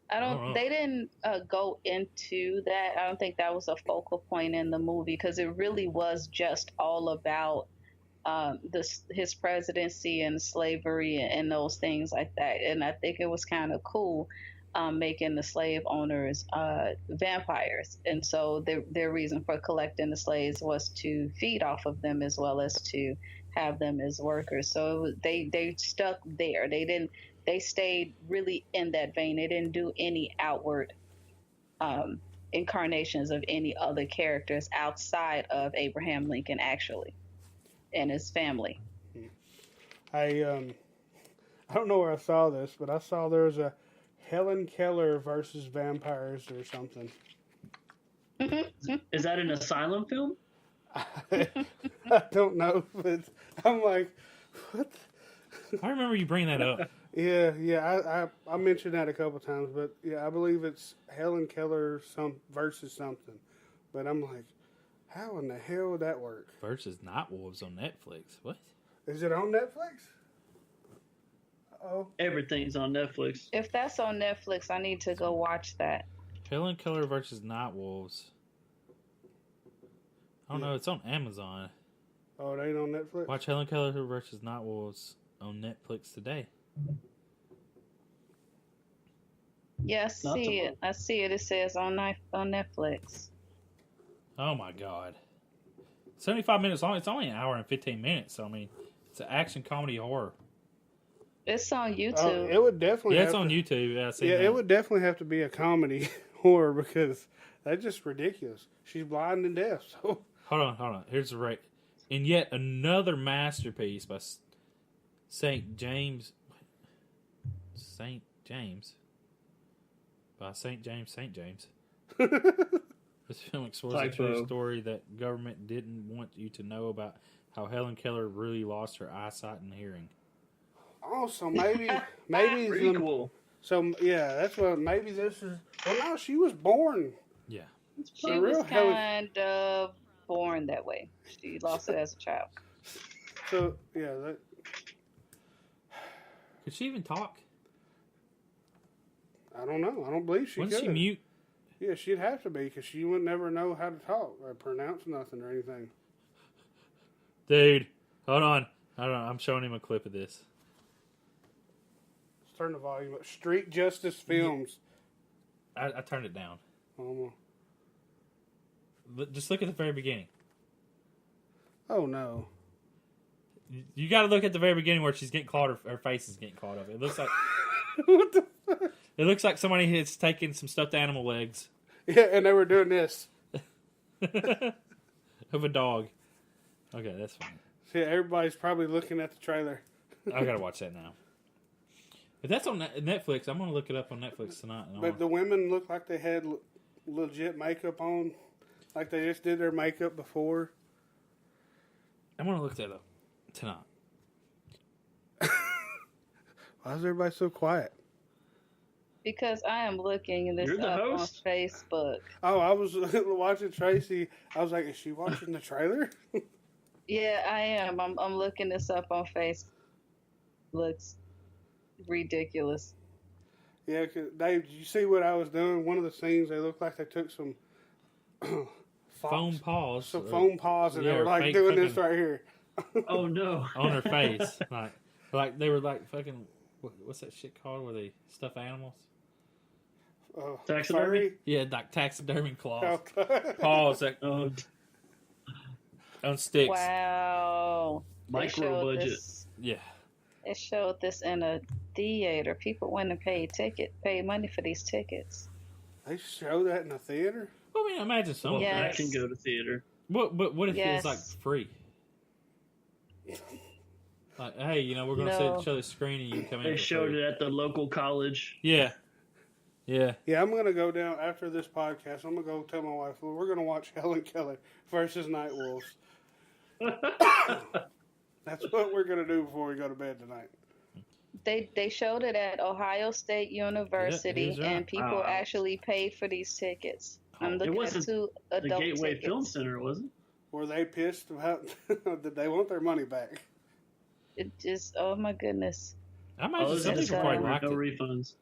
Speaker 4: They didn't go into that. I don't think that was a focal point in the movie, because it really was just all about his presidency and slavery and those things like that. And I think it was kind of cool making the slave owners vampires. And so their reason for collecting the slaves was to feed off of them as well as to have them as workers. So they stuck there. They stayed really in that vein. They didn't do any outward incarnations of any other characters outside of Abraham Lincoln, actually, and his family.
Speaker 3: I don't know where I saw this, but I saw there was a Helen Keller versus vampires or something.
Speaker 5: Is that an Asylum film?
Speaker 3: I don't know, but I'm like, what?
Speaker 1: I remember you bringing that up.
Speaker 3: Yeah, I mentioned that a couple times, but yeah, I believe it's Helen Keller versus something. But I'm like, how in the hell would that work?
Speaker 1: Versus Nightwolves on Netflix. What?
Speaker 3: Is it on Netflix? Oh,
Speaker 5: everything's on Netflix.
Speaker 4: If that's on Netflix, I need to go watch that.
Speaker 1: Helen Keller versus Nightwolves. I don't know. It's on Amazon.
Speaker 3: Oh, it ain't on Netflix?
Speaker 1: Watch Helen Keller versus Nightwolves on Netflix today.
Speaker 4: Yeah, I see it. It says on Netflix.
Speaker 1: Oh my God. 75 minutes long. It's only an hour and 15 minutes. So I mean, it's an action comedy horror.
Speaker 4: It's on YouTube.
Speaker 3: Oh, it would definitely.
Speaker 1: Yeah,
Speaker 3: have
Speaker 1: it's on
Speaker 3: to,
Speaker 1: YouTube. Yeah, I seen
Speaker 3: Yeah,
Speaker 1: that.
Speaker 3: it would definitely have to be a comedy horror because that's just ridiculous. She's blind and deaf. So
Speaker 1: Hold on. Here's the rate. And yet another masterpiece by St. James. By St. James. This film explores a true
Speaker 5: Typo.
Speaker 1: story that government didn't want you to know about how Helen Keller really lost her eyesight and hearing.
Speaker 3: also maybe
Speaker 5: Pretty cool.
Speaker 3: So yeah, that's what maybe this is. Well, no, she was born.
Speaker 1: Yeah.
Speaker 4: She
Speaker 3: For
Speaker 4: was
Speaker 3: real, Helen-
Speaker 4: kind of born that way. She lost it as a child.
Speaker 3: So yeah, that
Speaker 1: Could she even talk?
Speaker 3: I don't know. I don't believe she
Speaker 1: Wasn't
Speaker 3: could.
Speaker 1: she mute?
Speaker 3: Yeah, she'd have to be because she would never know how to talk or pronounce nothing or anything.
Speaker 1: Dude, hold on. I'm showing him a clip of this.
Speaker 3: Let's turn the volume up. Street Justice Films.
Speaker 1: I turned it down. Just look at the very beginning.
Speaker 3: Oh no.
Speaker 1: You got to look at the very beginning where she's getting clawed. Her face is getting clawed up. It looks like
Speaker 3: What the fuck?
Speaker 1: it looks like somebody has taken some stuffed animal legs
Speaker 3: Yeah, and they were doing this.
Speaker 1: of a dog. Okay, that's fine.
Speaker 3: See, everybody's probably looking at the trailer.
Speaker 1: I gotta watch that now. If that's on Netflix, I'm gonna look it up on Netflix tonight. And
Speaker 3: But the women looked like they had legit makeup on, like they just did their makeup before.
Speaker 1: I'm gonna look that up tonight.
Speaker 3: Why is everybody so quiet?
Speaker 4: Because I am looking this
Speaker 5: You're the
Speaker 4: up
Speaker 5: host?
Speaker 4: on Facebook.
Speaker 3: Oh, I was watching Tracy. I was like, is she watching the trailer?
Speaker 4: Yeah, I am. I'm looking this up on Facebook. Looks ridiculous.
Speaker 3: Yeah, 'cause Dave, did you see what I was doing? One of the scenes, they looked like they took some
Speaker 1: Foam paws.
Speaker 3: some foam paws, and
Speaker 1: Yeah,
Speaker 3: they were
Speaker 1: or
Speaker 3: like
Speaker 1: fake
Speaker 3: doing this
Speaker 1: fucking-
Speaker 3: right here.
Speaker 5: Oh no.
Speaker 1: on her face, like they were like fucking. What's that shit called? Where they stuff animals?
Speaker 5: Taxidermy?
Speaker 3: furry?
Speaker 1: Yeah, like taxidermy claws,
Speaker 3: Oh,
Speaker 1: paws that
Speaker 5: Oh,
Speaker 1: on sticks.
Speaker 4: Wow. They
Speaker 5: micro
Speaker 4: showed
Speaker 5: budget.
Speaker 4: this-
Speaker 1: Yeah,
Speaker 4: It showed this in a theater. People went and paid money for these tickets.
Speaker 3: they show that in a theater?
Speaker 1: well, I mean, imagine some.
Speaker 5: Well,
Speaker 1: of
Speaker 4: Yes.
Speaker 5: I can go to theater.
Speaker 1: But what if it
Speaker 4: Yes.
Speaker 1: was like free? Like, hey, we're gonna
Speaker 4: No.
Speaker 1: show the screen and you come in.
Speaker 5: They
Speaker 1: for
Speaker 5: showed
Speaker 1: free.
Speaker 5: it at the local college.
Speaker 1: Yeah.
Speaker 3: Yeah, I'm gonna go down after this podcast. I'm gonna go tell my wife, well, we're gonna watch Helen Keller versus Night Wolves. That's what we're gonna do before we go to bed tonight.
Speaker 4: They showed it at Ohio State University,
Speaker 1: he's right.
Speaker 4: and people
Speaker 5: Wow.
Speaker 4: actually paid for these tickets. I'm
Speaker 1: Oh,
Speaker 4: looking at
Speaker 5: wasn't
Speaker 4: 2
Speaker 5: The
Speaker 4: adult
Speaker 5: Gateway
Speaker 4: tickets.
Speaker 5: Film Center, wasn't it?
Speaker 3: Were they pissed about? Did they want their money back?
Speaker 4: It just, oh my goodness.
Speaker 1: I imagine
Speaker 5: Oh,
Speaker 1: some
Speaker 5: this is
Speaker 1: people probably
Speaker 4: no
Speaker 1: liked
Speaker 5: no
Speaker 1: it.
Speaker 5: refunds.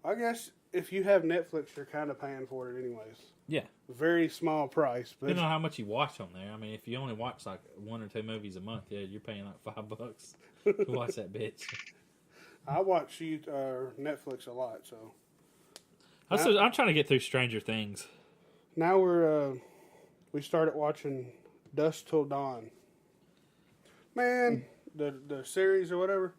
Speaker 3: I guess if you have Netflix, you're kind of paying for it anyways.
Speaker 1: Yeah.
Speaker 3: Very small price, but
Speaker 1: Depending on how much you watch on there. I mean, if you only watch like 1 or 2 movies a month, yeah, you're paying like $5 to watch that bitch.
Speaker 3: I watch Netflix a lot. So
Speaker 1: I'm trying to get through Stranger Things.
Speaker 3: now we started watching Dusk Till Dawn. Man, the series or whatever.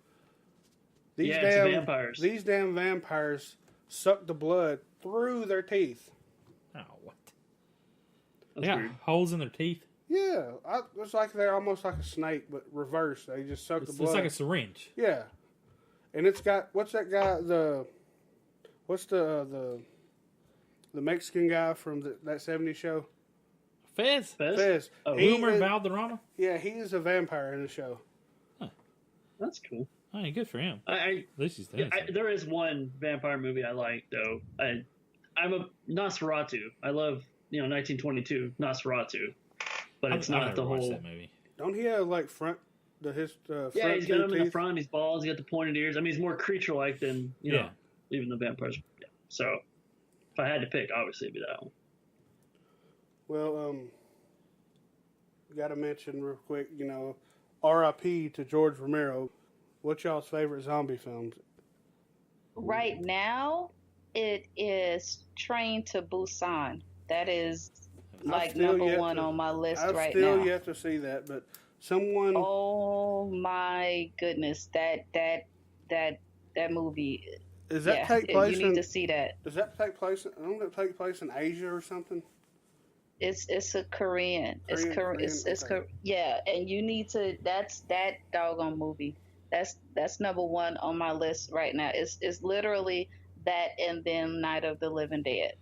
Speaker 3: These
Speaker 5: Yeah, it's vampires.
Speaker 3: These damn vampires suck the blood through their teeth.
Speaker 1: Oh, what?
Speaker 5: That's
Speaker 1: They got
Speaker 5: weird.
Speaker 1: holes in their teeth.
Speaker 3: Yeah, it's like they're almost like a snake, but reversed. They just suck
Speaker 1: It's
Speaker 3: the blood.
Speaker 1: like a syringe.
Speaker 3: Yeah, and it's got what's that guy? What's the Mexican guy from that '70s show?
Speaker 1: Fez?
Speaker 3: Fez.
Speaker 5: Oh,
Speaker 1: Wilmer
Speaker 3: is-
Speaker 1: Valderrama?
Speaker 3: Yeah, he is a vampire in the show.
Speaker 5: That's cool.
Speaker 1: I mean, good for him.
Speaker 5: I
Speaker 1: At least he's doing something.
Speaker 5: there is one vampire movie I like though. I'm a Nosferatu. I love 1922 Nosferatu, but it's
Speaker 1: I've
Speaker 5: not
Speaker 1: never
Speaker 5: the
Speaker 1: watched
Speaker 5: whole.
Speaker 1: that movie.
Speaker 3: Don't he have like front
Speaker 5: Yeah,
Speaker 3: front
Speaker 5: he's got
Speaker 3: two
Speaker 5: him in the
Speaker 3: teeth?
Speaker 5: front. He's bald. He's got the pointed ears. I mean, he's more creature-like than
Speaker 1: Yeah.
Speaker 5: even the vampires. Yeah. So, if I had to pick, obviously it'd be that one.
Speaker 3: Well, got to mention real quick, R.I.P. to George Romero. What's y'all's favorite zombie films?
Speaker 4: Right now, it is Train to Busan. That is like
Speaker 3: still
Speaker 4: number
Speaker 3: yet
Speaker 4: one
Speaker 3: to-
Speaker 4: on my list
Speaker 3: I've
Speaker 4: right
Speaker 3: still
Speaker 4: now.
Speaker 3: yet to see that, but someone.
Speaker 4: Oh my goodness, that movie.
Speaker 3: Does that
Speaker 4: Yeah,
Speaker 3: take
Speaker 4: you
Speaker 3: place
Speaker 4: need
Speaker 3: in?
Speaker 4: to see that.
Speaker 3: Does that take place? Don't it take place in Asia or something?
Speaker 4: It's a Korean.
Speaker 3: Korean,
Speaker 4: It's
Speaker 3: okay.
Speaker 4: yeah, and you need to. That's that doggone movie. That's number one on my list right now. It's literally that, and then Night of the Living Dead.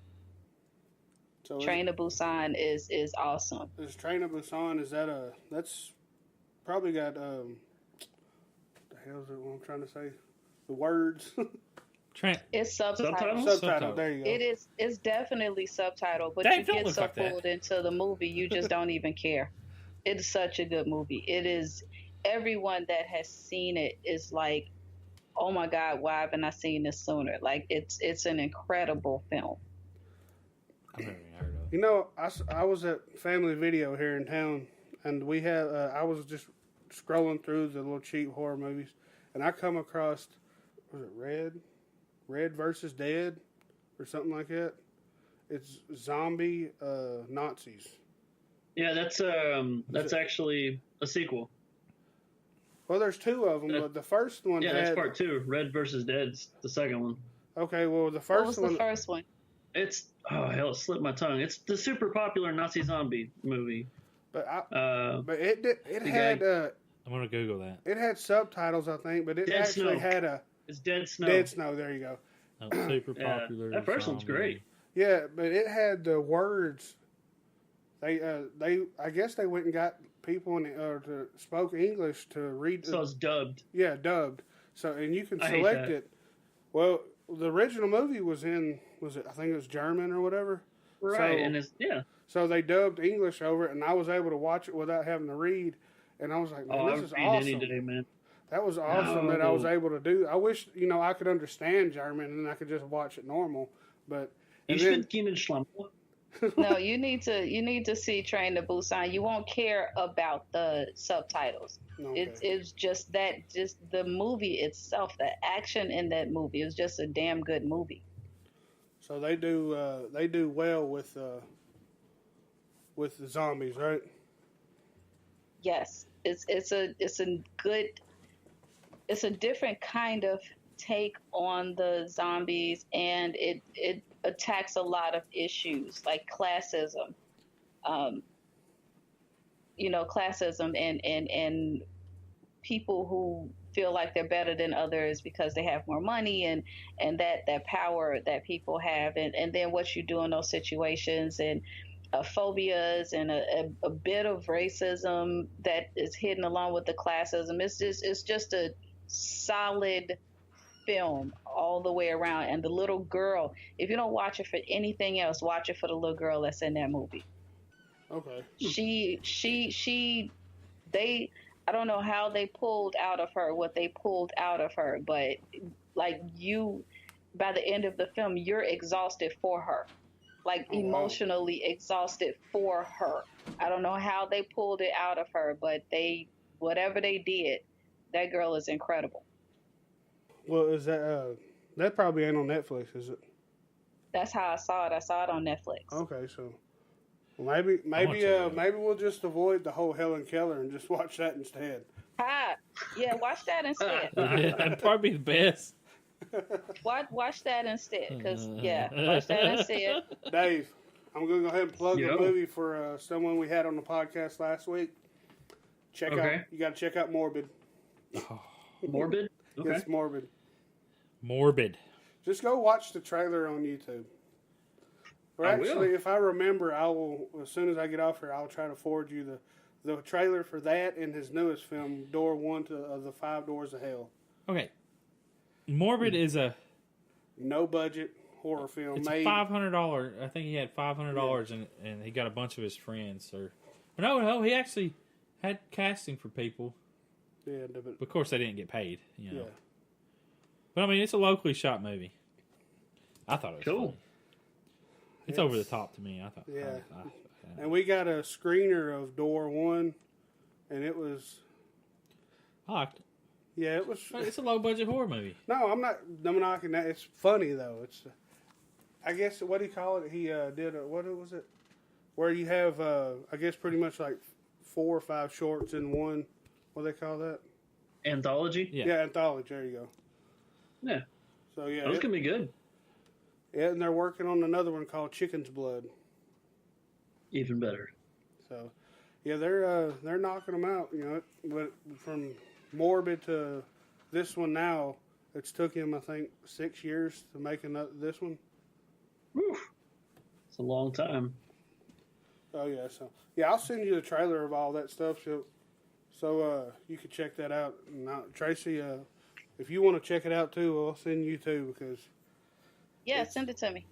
Speaker 3: So
Speaker 4: Train to Busan is awesome.
Speaker 3: is Train to Busan? Is that a? That's probably got the hell is it? What I'm trying to say? The words.
Speaker 1: Trent,
Speaker 4: It's subtitled.
Speaker 3: Subtitle. There you go.
Speaker 4: It's definitely subtitled, but
Speaker 1: Dave,
Speaker 4: you
Speaker 1: don't
Speaker 4: get
Speaker 1: look
Speaker 4: so
Speaker 1: like that.
Speaker 4: pulled into the movie, you just don't even care. It's such a good movie. It is. Everyone that has seen it is like, oh my God, why haven't I seen this sooner? Like it's an incredible film.
Speaker 1: I've never even heard of it.
Speaker 3: You know, I was at Family Video here in town, and we had I was just scrolling through the little cheap horror movies, and I come across, was it Red versus Dead, or something like that. It's zombie Nazis.
Speaker 5: Yeah, that's actually a sequel.
Speaker 3: Well, there's two of them, but the first one
Speaker 5: Yeah,
Speaker 3: had.
Speaker 5: that's part 2. Red versus Dead's the second one.
Speaker 3: Okay, well the
Speaker 4: What
Speaker 3: first
Speaker 4: was
Speaker 3: one.
Speaker 4: the first one?
Speaker 5: It's it slipped my tongue. It's the super popular Nazi zombie movie.
Speaker 3: But
Speaker 5: But
Speaker 3: it had
Speaker 1: I'm gonna Google that.
Speaker 3: it had subtitles, I think, but it
Speaker 5: Dead
Speaker 3: actually
Speaker 5: Snow.
Speaker 3: had a
Speaker 5: it's Dead Snow.
Speaker 3: Dead Snow. There you go.
Speaker 1: Oh, super
Speaker 5: Yeah,
Speaker 1: popular.
Speaker 5: that first one's
Speaker 1: zombie.
Speaker 5: great.
Speaker 3: Yeah, but it had the words. They I guess they went and got people to spoke English to read.
Speaker 5: So it's dubbed.
Speaker 3: Yeah, dubbed. So and you can
Speaker 5: I hate
Speaker 3: select
Speaker 5: that.
Speaker 3: it. Well, the original movie was I think it was German or whatever.
Speaker 5: Right,
Speaker 3: So-
Speaker 5: and it's
Speaker 3: So they dubbed English over it, and I was able to watch it without having to read. And I was like, man,
Speaker 5: I
Speaker 3: this
Speaker 5: would
Speaker 3: is
Speaker 5: read
Speaker 3: awesome.
Speaker 5: any day, man.
Speaker 3: That was awesome that I was
Speaker 5: No.
Speaker 3: able to do. I wish, I could understand German and I could just watch it normal. But and
Speaker 5: Ich
Speaker 3: then,
Speaker 5: bin keinen Schlampe.
Speaker 4: No, you need to see Train to Busan. You won't care about the subtitles.
Speaker 3: okay.
Speaker 4: It's just the movie itself, the action in that movie is just a damn good movie.
Speaker 3: So they do well with the zombies, right?
Speaker 4: Yes, it's a different kind of take on the zombies, and it attacks a lot of issues like classism, classism and people who feel like they're better than others because they have more money and that power that people have, and then what you do in those situations, and phobias and a bit of racism that is hidden along with the classism. It's just a solid film all the way around. And the little girl, if you don't watch it for anything else, watch it for the little girl that's in that movie.
Speaker 3: Okay.
Speaker 4: I don't know how they pulled out of her what they pulled out of her, but like by the end of the film, you're exhausted for her. Like
Speaker 3: Oh, wow.
Speaker 4: emotionally exhausted for her. I don't know how they pulled it out of her, but whatever they did, that girl is incredible.
Speaker 3: Well, is that probably ain't on Netflix, is it?
Speaker 4: That's how I saw it. I saw it on Netflix.
Speaker 3: Okay, so well, maybe we'll just avoid the whole Helen Keller and just watch that instead.
Speaker 4: Yeah, watch that instead.
Speaker 1: That'd probably be the best.
Speaker 4: Watch that instead, because watch that instead.
Speaker 3: Dave, I'm going to go ahead and plug
Speaker 5: Yo.
Speaker 3: the movie for someone we had on the podcast last week.
Speaker 5: Okay.
Speaker 3: You got to check out Morbid.
Speaker 5: Morbid? Okay.
Speaker 3: It's Morbid.
Speaker 1: Morbid.
Speaker 3: Just go watch the trailer on YouTube. Or
Speaker 5: I will.
Speaker 3: actually, if I remember, I will. As soon as I get off here, I'll try to forward you the trailer for that and his newest film, Door 1 of the 5 Doors of Hell.
Speaker 1: Okay. Morbid is a
Speaker 3: No budget horror film
Speaker 1: it's
Speaker 3: made.
Speaker 1: $500. I think he had $500 and he got a bunch of his friends. No, he actually had casting for people.
Speaker 3: Yeah,
Speaker 1: But of course, they didn't get paid.
Speaker 3: yeah.
Speaker 1: But I mean, it's a locally shot movie. I thought it was
Speaker 5: Cool.
Speaker 1: funny. It's over the top to me. I thought.
Speaker 3: Yeah.
Speaker 1: I
Speaker 3: And we got a screener of Door 1, and it was.
Speaker 1: liked it.
Speaker 3: Yeah, it was.
Speaker 1: It's a low budget horror movie.
Speaker 3: No, I'm not knocking that. It's funny though. It's, I guess, what do you call it? He did what was it? where you have, I guess, pretty much like 4 or 5 shorts in one. What do they call that?
Speaker 5: Anthology?
Speaker 1: Yeah.
Speaker 3: Anthology. There you go.
Speaker 5: Yeah.
Speaker 3: So yeah,
Speaker 5: Those can be good.
Speaker 3: Yeah, and they're working on another one called Chicken's Blood.
Speaker 5: Even better.
Speaker 3: So, yeah, they're knocking them out. You know, but from Morbid to this one now, it's took him, I think, 6 years to make this one.
Speaker 5: Whew. It's a long time.
Speaker 3: Oh yeah, so yeah, I'll send you the trailer of all that stuff, so you can check that out. Now, Tracy, if you want to check it out too, I'll send you too because.
Speaker 4: Yeah, send it to me.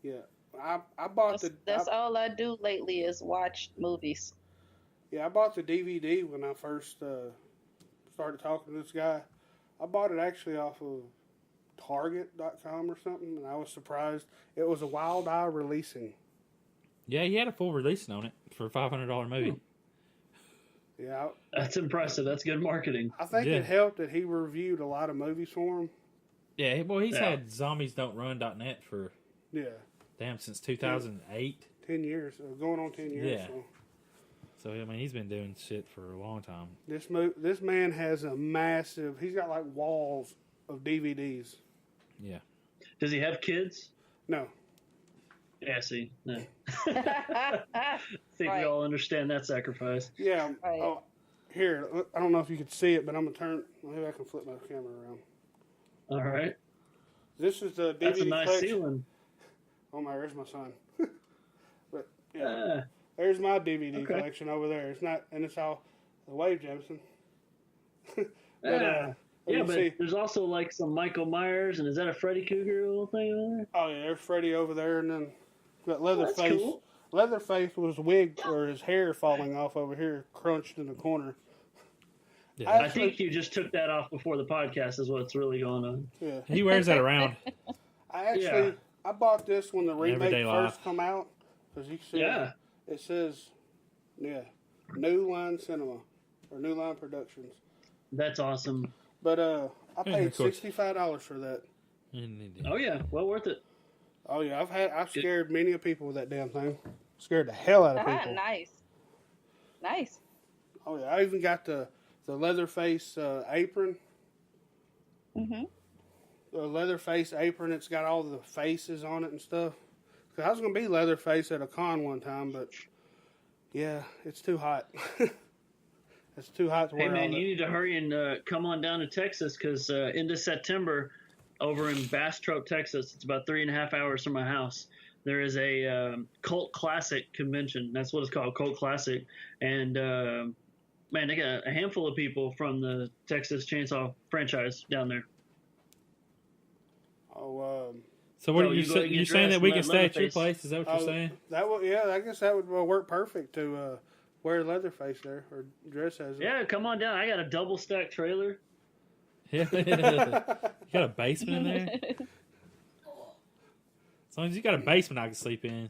Speaker 3: Yeah, I bought
Speaker 4: That's all I do lately is watch movies.
Speaker 3: Yeah, I bought the DVD when I first started talking to this guy. I bought it actually off of Target.com or something, and I was surprised. It was a Wild Eye releasing.
Speaker 1: Yeah, he had a full releasing on it for a $500 movie.
Speaker 3: Yeah.
Speaker 5: That's impressive. That's good marketing.
Speaker 3: I think it helped that he reviewed a lot of movies for him.
Speaker 1: Yeah, well, he's had zombiesdon'trun.net for since 2008.
Speaker 3: 10 years, going on 10 years.
Speaker 1: Yeah. So I mean, he's been doing shit for a long time.
Speaker 3: This man has a massive. He's got like walls of DVDs.
Speaker 1: Yeah.
Speaker 5: Does he have kids?
Speaker 3: No.
Speaker 5: Yeah, see. No. I think we all understand that sacrifice.
Speaker 3: Yeah.
Speaker 4: Right.
Speaker 3: Oh, here, I don't know if you could see it, but I'm going to turn. Maybe I can flip my camera around.
Speaker 5: All right.
Speaker 3: This is the DVD
Speaker 5: That's a nice
Speaker 3: collection.
Speaker 5: ceiling.
Speaker 3: Oh my, there's my son. But yeah, there's my DVD collection over there. It's not, and it's all the Wave Jameson.
Speaker 5: But there's also like some Michael Myers, and is that a Freddy Krueger little thing over there?
Speaker 3: Oh yeah, there's Freddy over there, and then got Leatherface.
Speaker 5: Cool.
Speaker 3: Leatherface was wig or his hair falling off over here, crunched in the corner.
Speaker 1: Yeah.
Speaker 5: I think you just took that off before the podcast is what's really going on.
Speaker 3: Yeah.
Speaker 1: He wears that around.
Speaker 3: I bought this when the remake
Speaker 1: Everyday
Speaker 3: first
Speaker 1: life.
Speaker 3: come out because you see it says New Line Cinema or New Line Productions.
Speaker 5: That's awesome.
Speaker 3: But I paid $65 for that.
Speaker 5: Oh yeah, well worth it.
Speaker 3: Oh yeah, I've scared many people with that damn thing. Scared the hell out of people.
Speaker 4: Nice.
Speaker 3: Oh yeah, I even got the Leatherface apron.
Speaker 4: Mhm.
Speaker 3: The Leatherface apron. It's got all the faces on it and stuff. Cause I was gonna be Leatherface at a con one time, but yeah, it's too hot. It's too hot to wear.
Speaker 5: Hey man, you need to hurry and come on down to Texas because into September, over in Bastrop, Texas, it's about 3.5 hours from my house. There is a Cult Classic convention. That's what it's called, Cult Classic. And man, they got a handful of people from the Texas Chainsaw franchise down there.
Speaker 3: Oh,
Speaker 1: so what are you saying that we can stay at your place? Is that what you're saying?
Speaker 3: That would, yeah, I guess that would work perfect to wear Leatherface there or dress as it.
Speaker 5: Yeah, come on down. I got a double stack trailer.
Speaker 1: Yeah. You got a basement in there? As long as you got a basement I can sleep in.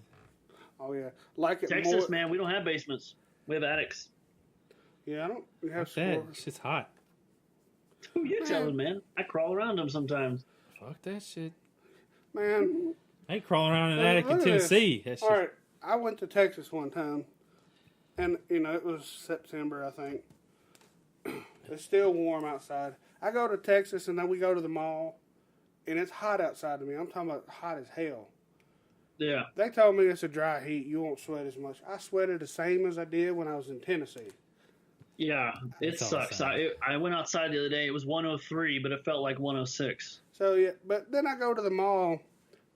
Speaker 3: Oh yeah, like it
Speaker 5: Texas,
Speaker 3: more,
Speaker 5: man, we don't have basements. We have attics.
Speaker 3: Yeah, I don't have
Speaker 1: that. Shit's hot.
Speaker 5: Who you telling, man? I crawl around them sometimes.
Speaker 1: Fuck that shit.
Speaker 3: Man,
Speaker 1: I ain't crawling around in an attic in Tennessee.
Speaker 3: All right, I went to Texas one time, and it was September, I think. It's still warm outside. I go to Texas, and then we go to the mall, and it's hot outside to me. I'm talking about hot as hell.
Speaker 5: Yeah.
Speaker 3: They told me it's a dry heat. You won't sweat as much. I sweated the same as I did when I was in Tennessee.
Speaker 5: Yeah, it sucks. I went outside the other day. It was 103, but it felt like 106.
Speaker 3: So yeah, but then I go to the mall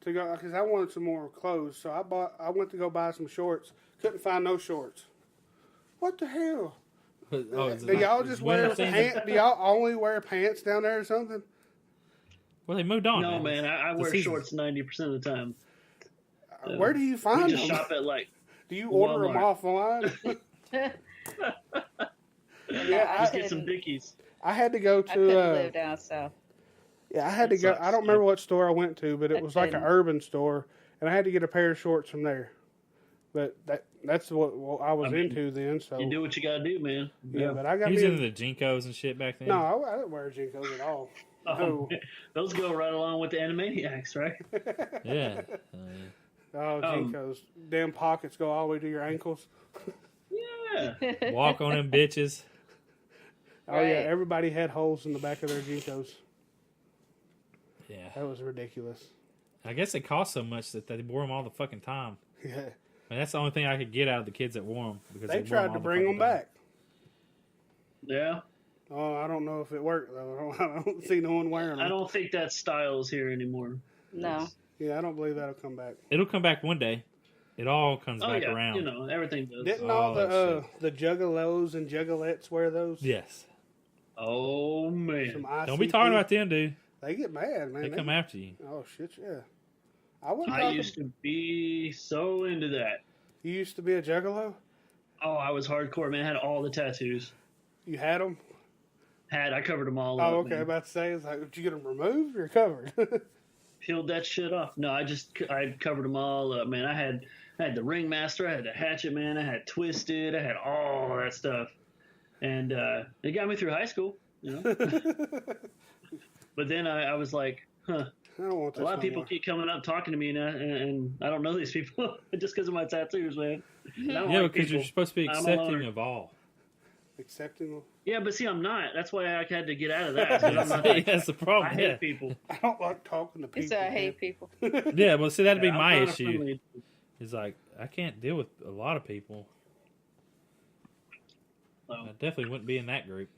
Speaker 3: to go because I wanted some more clothes. So I went to go buy some shorts. Couldn't find no shorts. What the hell? Do y'all just wear pants? Do y'all only wear pants down there or something?
Speaker 1: Well, they moved on.
Speaker 5: No, man, I wear shorts 90% of the time.
Speaker 3: Where do you find
Speaker 5: them?
Speaker 3: them?
Speaker 5: Just shop at
Speaker 3: Do you order them offline?
Speaker 5: Yeah, just get some Dickies.
Speaker 3: I had to go to.
Speaker 4: I couldn't live down south.
Speaker 3: Yeah, I had to go. I don't remember what store I went to, but it was like an urban store, and I had to get a pair of shorts from there. But that's what I was into then. So
Speaker 5: you do what you gotta do, man.
Speaker 3: Yeah, but I got.
Speaker 1: He was into the Jinkos and shit back then.
Speaker 3: No, I didn't wear Jinkos at all.
Speaker 5: Oh, those go right along with the Animaniacs, right?
Speaker 1: Yeah.
Speaker 3: Oh, Jinkos. Damn pockets go all the way to your ankles.
Speaker 5: Yeah.
Speaker 1: Walk on them bitches.
Speaker 3: Oh, yeah.
Speaker 4: Right.
Speaker 3: Everybody had holes in the back of their Jinkos.
Speaker 1: Yeah.
Speaker 3: That was ridiculous.
Speaker 1: I guess they cost so much that they wore them all the fucking time.
Speaker 3: Yeah.
Speaker 1: And that's the only thing I could get out of the kids that wore them. Because
Speaker 3: They tried to bring them back.
Speaker 5: Yeah.
Speaker 3: Oh, I don't know if it worked, though. I don't see no one wearing them.
Speaker 5: I don't think that style is here anymore.
Speaker 4: No.
Speaker 3: Yeah, I don't believe that'll come back.
Speaker 1: It'll come back one day. It all comes back around.
Speaker 5: You know, everything does.
Speaker 3: Didn't
Speaker 1: Oh,
Speaker 3: all
Speaker 1: that
Speaker 3: the juggalos and juggalettes wear those?
Speaker 1: Yes.
Speaker 5: Oh, man.
Speaker 3: Some
Speaker 1: Don't be
Speaker 3: ICP?
Speaker 1: talking about them, dude.
Speaker 3: They get mad, man.
Speaker 1: They come after you.
Speaker 3: Oh, shit, yeah. I
Speaker 5: I used to be so into that.
Speaker 3: You used to be a juggalo?
Speaker 5: Oh, I was hardcore, man. I had all the tattoos.
Speaker 3: You had them?
Speaker 5: I covered them all
Speaker 3: Oh,
Speaker 5: up,
Speaker 3: okay.
Speaker 5: man.
Speaker 3: About to say, it's like, did you get them removed or covered?
Speaker 5: Peeled that shit off. No, I covered them all up, man. I had the Ringmaster, I had the Hatchet Man, I had Twisted, I had all that stuff. And it got me through high school, you know. But then I was like, huh.
Speaker 3: I don't want this
Speaker 5: A lot of
Speaker 3: no
Speaker 5: people
Speaker 3: more.
Speaker 5: keep coming up talking to me, and I don't know these people just because of my tattoos, man. And I don't
Speaker 1: Yeah,
Speaker 5: like
Speaker 1: because
Speaker 5: people.
Speaker 1: you're supposed to be
Speaker 5: I'm a
Speaker 1: accepting
Speaker 5: loner.
Speaker 1: of all.
Speaker 3: Accepting them.
Speaker 5: Yeah, but see, I'm not. That's why I had to get out of that. 'Cause I'm not like,
Speaker 1: That's the
Speaker 5: I
Speaker 1: problem.
Speaker 5: hate
Speaker 1: Yeah.
Speaker 5: people.
Speaker 3: I don't like talking to people.
Speaker 4: He said, I
Speaker 3: man.
Speaker 4: hate people.
Speaker 1: Yeah, well, see, that'd be
Speaker 5: I'm
Speaker 1: my
Speaker 5: not a
Speaker 1: issue.
Speaker 5: friendly-
Speaker 1: Is like, I can't deal with a lot of people.
Speaker 5: So,
Speaker 1: I definitely wouldn't be in that group.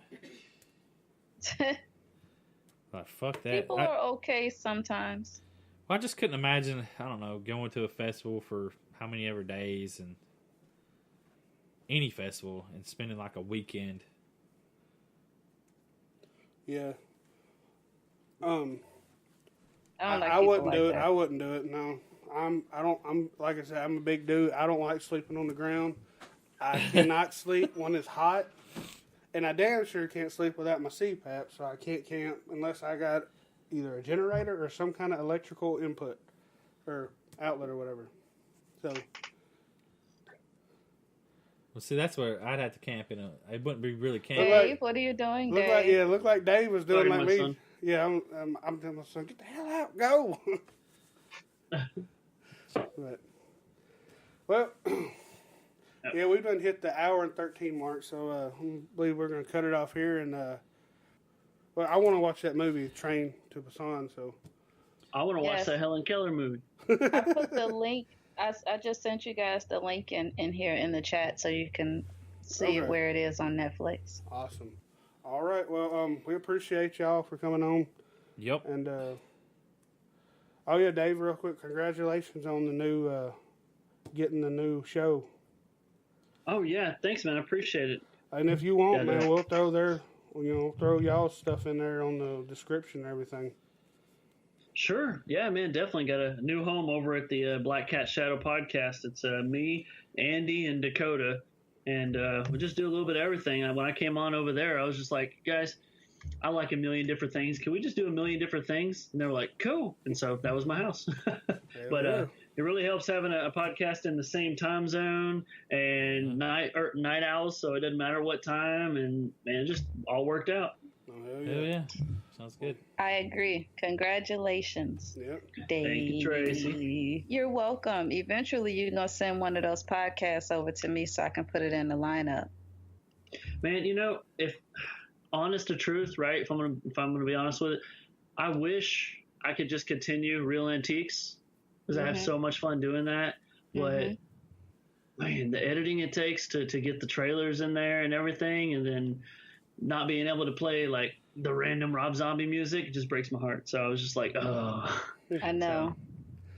Speaker 1: Like, fuck that.
Speaker 4: People are okay sometimes.
Speaker 1: I just couldn't imagine, I don't know, going to a festival for how many ever days and any festival and spending like a weekend.
Speaker 3: Yeah.
Speaker 4: I don't like
Speaker 3: I
Speaker 4: people
Speaker 3: wouldn't
Speaker 4: like
Speaker 3: do it.
Speaker 4: that.
Speaker 3: I wouldn't do it. No. I'm like I said, I'm a big dude. I don't like sleeping on the ground. I cannot sleep when it's hot. And I damn sure can't sleep without my CPAP, so I can't camp unless I got either a generator or some kind of electrical input or outlet or whatever. So,
Speaker 1: Well, see, that's where I'd have to camp in a. It wouldn't be really
Speaker 3: Look
Speaker 1: camping.
Speaker 3: like-
Speaker 4: Dave, what are you doing,
Speaker 3: look
Speaker 4: Dave?
Speaker 3: like Dave was doing
Speaker 5: Talking
Speaker 3: like
Speaker 5: to my
Speaker 3: me.
Speaker 5: son.
Speaker 3: Yeah, I'm telling my son, get the hell out, go. But, well, yeah, we've done hit the hour and 13 mark, so I believe we're going to cut it off here. And well, I want to watch that movie, Train to Busan. So
Speaker 5: I want to watch
Speaker 4: Yes.
Speaker 5: that Helen Keller movie.
Speaker 4: I put the link. I just sent you guys the link in here in the chat so you can see
Speaker 3: Okay.
Speaker 4: where it is on Netflix.
Speaker 3: awesome. All right, well, we appreciate y'all for coming on.
Speaker 1: Yep.
Speaker 3: And oh yeah, Dave, real quick, congratulations on the new getting the new show.
Speaker 5: Oh yeah, thanks, man. I appreciate it.
Speaker 3: And if you want,
Speaker 5: Yeah,
Speaker 3: man, we'll throw y'all's stuff in there on the description and everything.
Speaker 5: Sure. Yeah, man. Definitely got a new home over at the Black Cat Shadow podcast. It's me, Andy, and Dakota. And we just do a little bit of everything. When I came on over there, I was just like, guys, I like a million different things. Can we just do a million different things? And they were like, cool. And so that was my house. But
Speaker 3: yeah.
Speaker 5: it really helps having a podcast in the same time zone and night owls, so it doesn't matter what time. And man, it just all worked out.
Speaker 3: Oh, hell
Speaker 1: Hell
Speaker 3: yeah.
Speaker 1: yeah. Sounds good.
Speaker 4: I agree. Congratulations,
Speaker 3: Yep.
Speaker 4: Dave.
Speaker 5: Thank you, Tracy.
Speaker 4: You're welcome. Eventually, you're gonna send one of those podcasts over to me so I can put it in the lineup.
Speaker 5: Man, you know, if honest to truth, right? If I'm gonna be honest with it, I wish I could just continue Real Antiques because I have
Speaker 4: Mhm.
Speaker 5: so much fun doing that. But
Speaker 4: Mhm.
Speaker 5: man, the editing it takes to get the trailers in there and everything, and then not being able to play like the random Rob Zombie music, it just breaks my heart. So I was just like, oh.
Speaker 4: I know.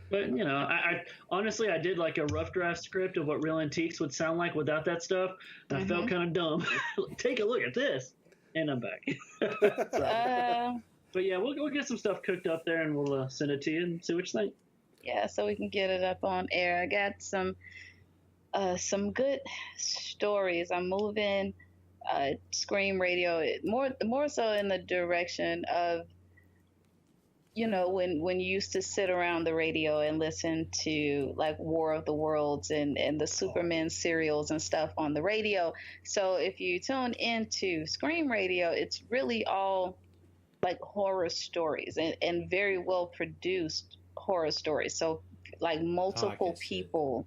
Speaker 5: But you know, I honestly I did like a rough draft script of what Real Antiques would sound like without that stuff, and I felt kind of dumb. Like, take a look at this, and I'm back. So, but yeah, we'll get some stuff cooked up there, and we'll send it to you and see what you think.
Speaker 4: Yeah, so we can get it up on air. I got some good stories. I'm moving Scream Radio more so in the direction of, you know, when you used to sit around the radio and listen to like War of the Worlds and the Superman serials and stuff on the radio. So if you tune into Scream Radio, it's really all like horror stories and very well produced horror stories. So like multiple
Speaker 1: Podcast shit.
Speaker 4: people,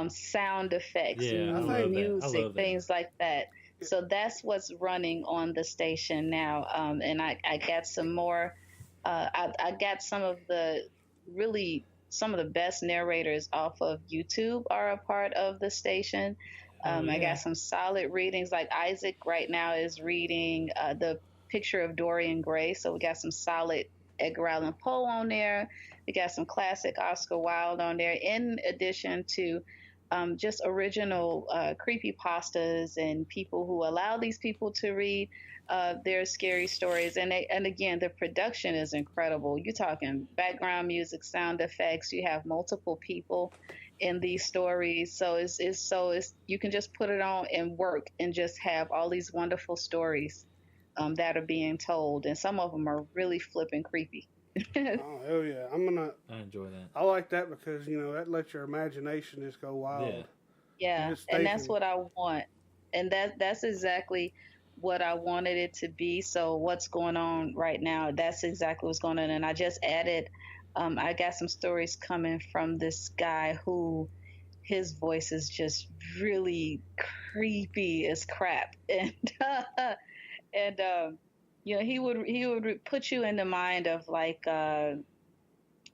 Speaker 4: sound effects,
Speaker 1: Yeah, I love that. I
Speaker 4: music,
Speaker 1: love that.
Speaker 4: things like that. So that's what's running on the station now. And I got some more. I got some of the best narrators off of YouTube are a part of the station. I got some solid readings. Like Isaac right now is reading the Picture of Dorian Gray. So we got some solid Edgar Allan Poe on there. We got some classic Oscar Wilde on there, in addition to just original creepypastas and people who allow these people to read their scary stories. And again, the production is incredible. You're talking background music, sound effects. You have multiple people in these stories, so it's you can just put it on and work and just have all these wonderful stories that are being told, and some of them are really flipping creepy.
Speaker 3: Oh hell yeah!
Speaker 1: I enjoy that.
Speaker 3: I like that because that lets your imagination just go wild.
Speaker 4: Yeah, and that's what I want, and that's exactly what I wanted it to be. So what's going on right now? That's exactly what's going on, and I just added. I got some stories coming from this guy who his voice is just really creepy as crap, and he would put you in the mind of like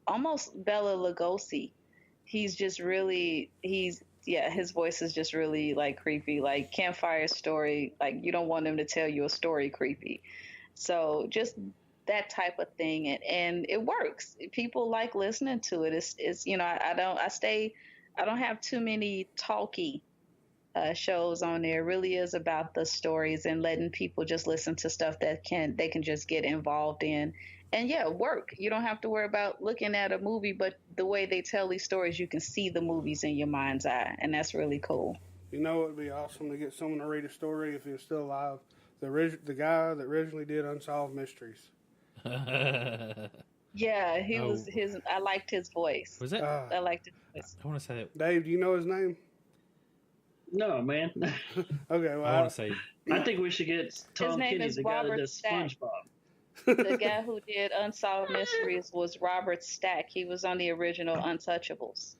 Speaker 4: almost Bela Lugosi. He's just really his voice is just really like creepy, like Campfire Story. Like you don't want him to tell you a story creepy. So just that type of thing, and it works. People like listening to it. It's I don't have too many talky shows on there. It really is about the stories and letting people just listen to stuff that they can just get involved in. And work. You don't have to worry about looking at a movie, but the way they tell these stories, you can see the movies in your mind's eye, and that's really cool.
Speaker 3: It would be awesome to get someone to read a story if he was still alive. The guy that originally did Unsolved Mysteries.
Speaker 4: Yeah, he was his. I liked his voice.
Speaker 1: Was that?
Speaker 4: I liked his voice.
Speaker 1: I want to say that.
Speaker 3: Dave, do you know his name?
Speaker 5: No, man.
Speaker 3: Okay, well,
Speaker 1: I want to say.
Speaker 5: I think we should get Tom
Speaker 4: name
Speaker 5: Kenny,
Speaker 4: is
Speaker 5: the guy that
Speaker 4: Robert
Speaker 5: does
Speaker 4: Stack.
Speaker 5: SpongeBob.
Speaker 4: The guy who did Unsolved Mysteries was Robert Stack. He was on the original Untouchables.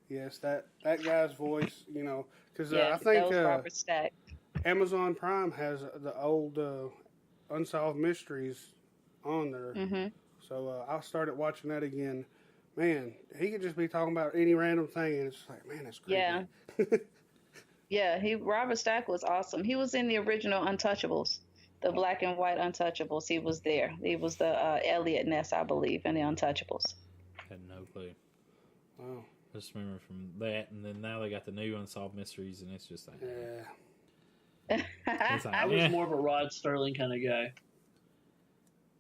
Speaker 3: Yes, that guy's voice, because I
Speaker 4: that
Speaker 3: think
Speaker 4: was Robert Stack.
Speaker 3: Amazon Prime has the old Unsolved Mysteries on there. Mm-hmm. So I started watching that again. Man, he could just be talking about any random thing, and it's like, man, that's crazy.
Speaker 4: Yeah. Robert Stack was awesome. He was in the original Untouchables, the black and white Untouchables. He was there. He was the Elliot Ness, I believe, in the Untouchables.
Speaker 1: Had no clue.
Speaker 3: Wow.
Speaker 1: I just remember from that, and then now they got the new Unsolved Mysteries, and it's just like, it's like
Speaker 5: I was more of a Rod Sterling kind of guy.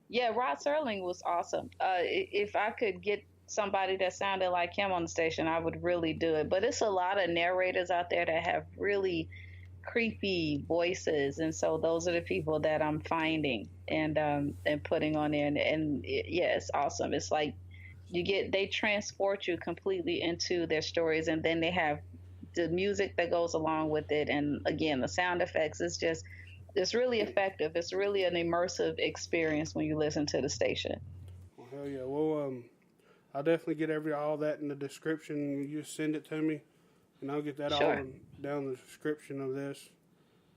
Speaker 4: Yeah, Rod Serling was awesome. If I could get somebody that sounded like him on the station, I would really do it. But it's a lot of narrators out there that have really creepy voices, and so those are the people that I'm finding and putting on there. And it's awesome. It's like they transport you completely into their stories, and then they have the music that goes along with it, and again the sound effects. It's really effective. It's really an immersive experience when you listen to the station.
Speaker 3: Well, hell yeah. Well, I'll definitely get all that in the description. You just send it to me, and I'll get that all down the description of this.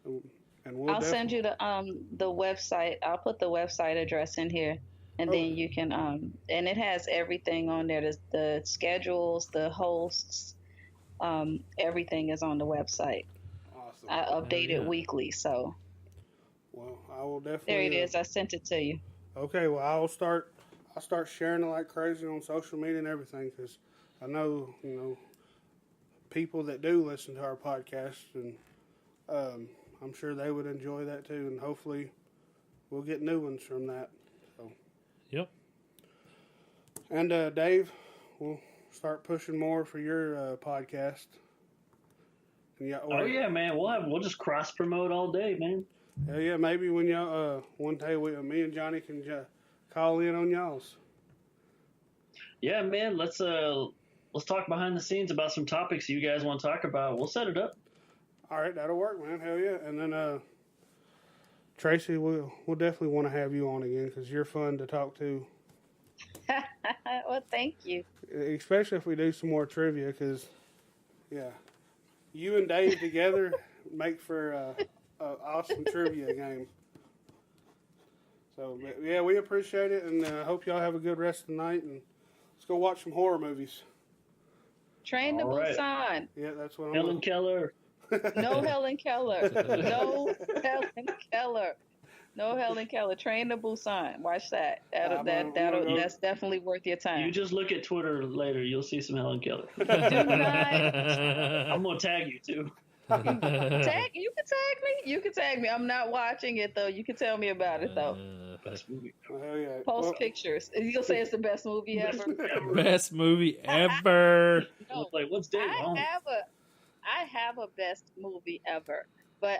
Speaker 3: And
Speaker 4: I'll send you the website. I'll put the website address in here, and then you can and it has everything on there. The schedules, the hosts, everything is on the website.
Speaker 3: Awesome.
Speaker 4: I update it weekly, so.
Speaker 3: Well, I will definitely.
Speaker 4: There it is. I sent it to you.
Speaker 3: Okay. Well, I'll start sharing it like crazy on social media and everything, because I know people that do listen to our podcast, and I'm sure they would enjoy that too, and hopefully we'll get new ones from that. So.
Speaker 1: Yep.
Speaker 3: And Dave, we'll start pushing more for your podcast.
Speaker 5: And yeah, man. We'll just cross promote all day, man.
Speaker 3: Hell yeah, maybe when y'all one day me and Johnny can call in on y'all's.
Speaker 5: Yeah, man. Let's talk behind the scenes about some topics you guys want to talk about. We'll set it up.
Speaker 3: All right, that'll work, man. Hell yeah. And then Tracy, we'll definitely want to have you on again because you're fun to talk to.
Speaker 4: Well, thank you.
Speaker 3: Especially if we do some more trivia, because, yeah, you and Dave together make for an awesome trivia game. So, yeah, we appreciate it, and hope y'all have a good rest of the night, and let's go watch some horror movies.
Speaker 4: Train to
Speaker 5: All right.
Speaker 4: Busan.
Speaker 3: Yeah, that's what I'm
Speaker 5: Helen Keller.
Speaker 4: No Helen Keller. No Helen Keller. No Helen Keller. Train to Busan. Watch that. That's definitely worth your time.
Speaker 5: You just look at Twitter later. You'll see some Helen Keller.
Speaker 4: Do not
Speaker 5: I'm gonna tag you too.
Speaker 4: You can tag me. You can tag me. I'm not watching it though. You can tell me about it though.
Speaker 5: Best movie.
Speaker 3: Hell yeah.
Speaker 4: Post pictures. You'll say it's the best movie ever.
Speaker 1: Best movie ever.
Speaker 4: No,
Speaker 5: Like, what's Dave on?
Speaker 4: I have a best movie ever, but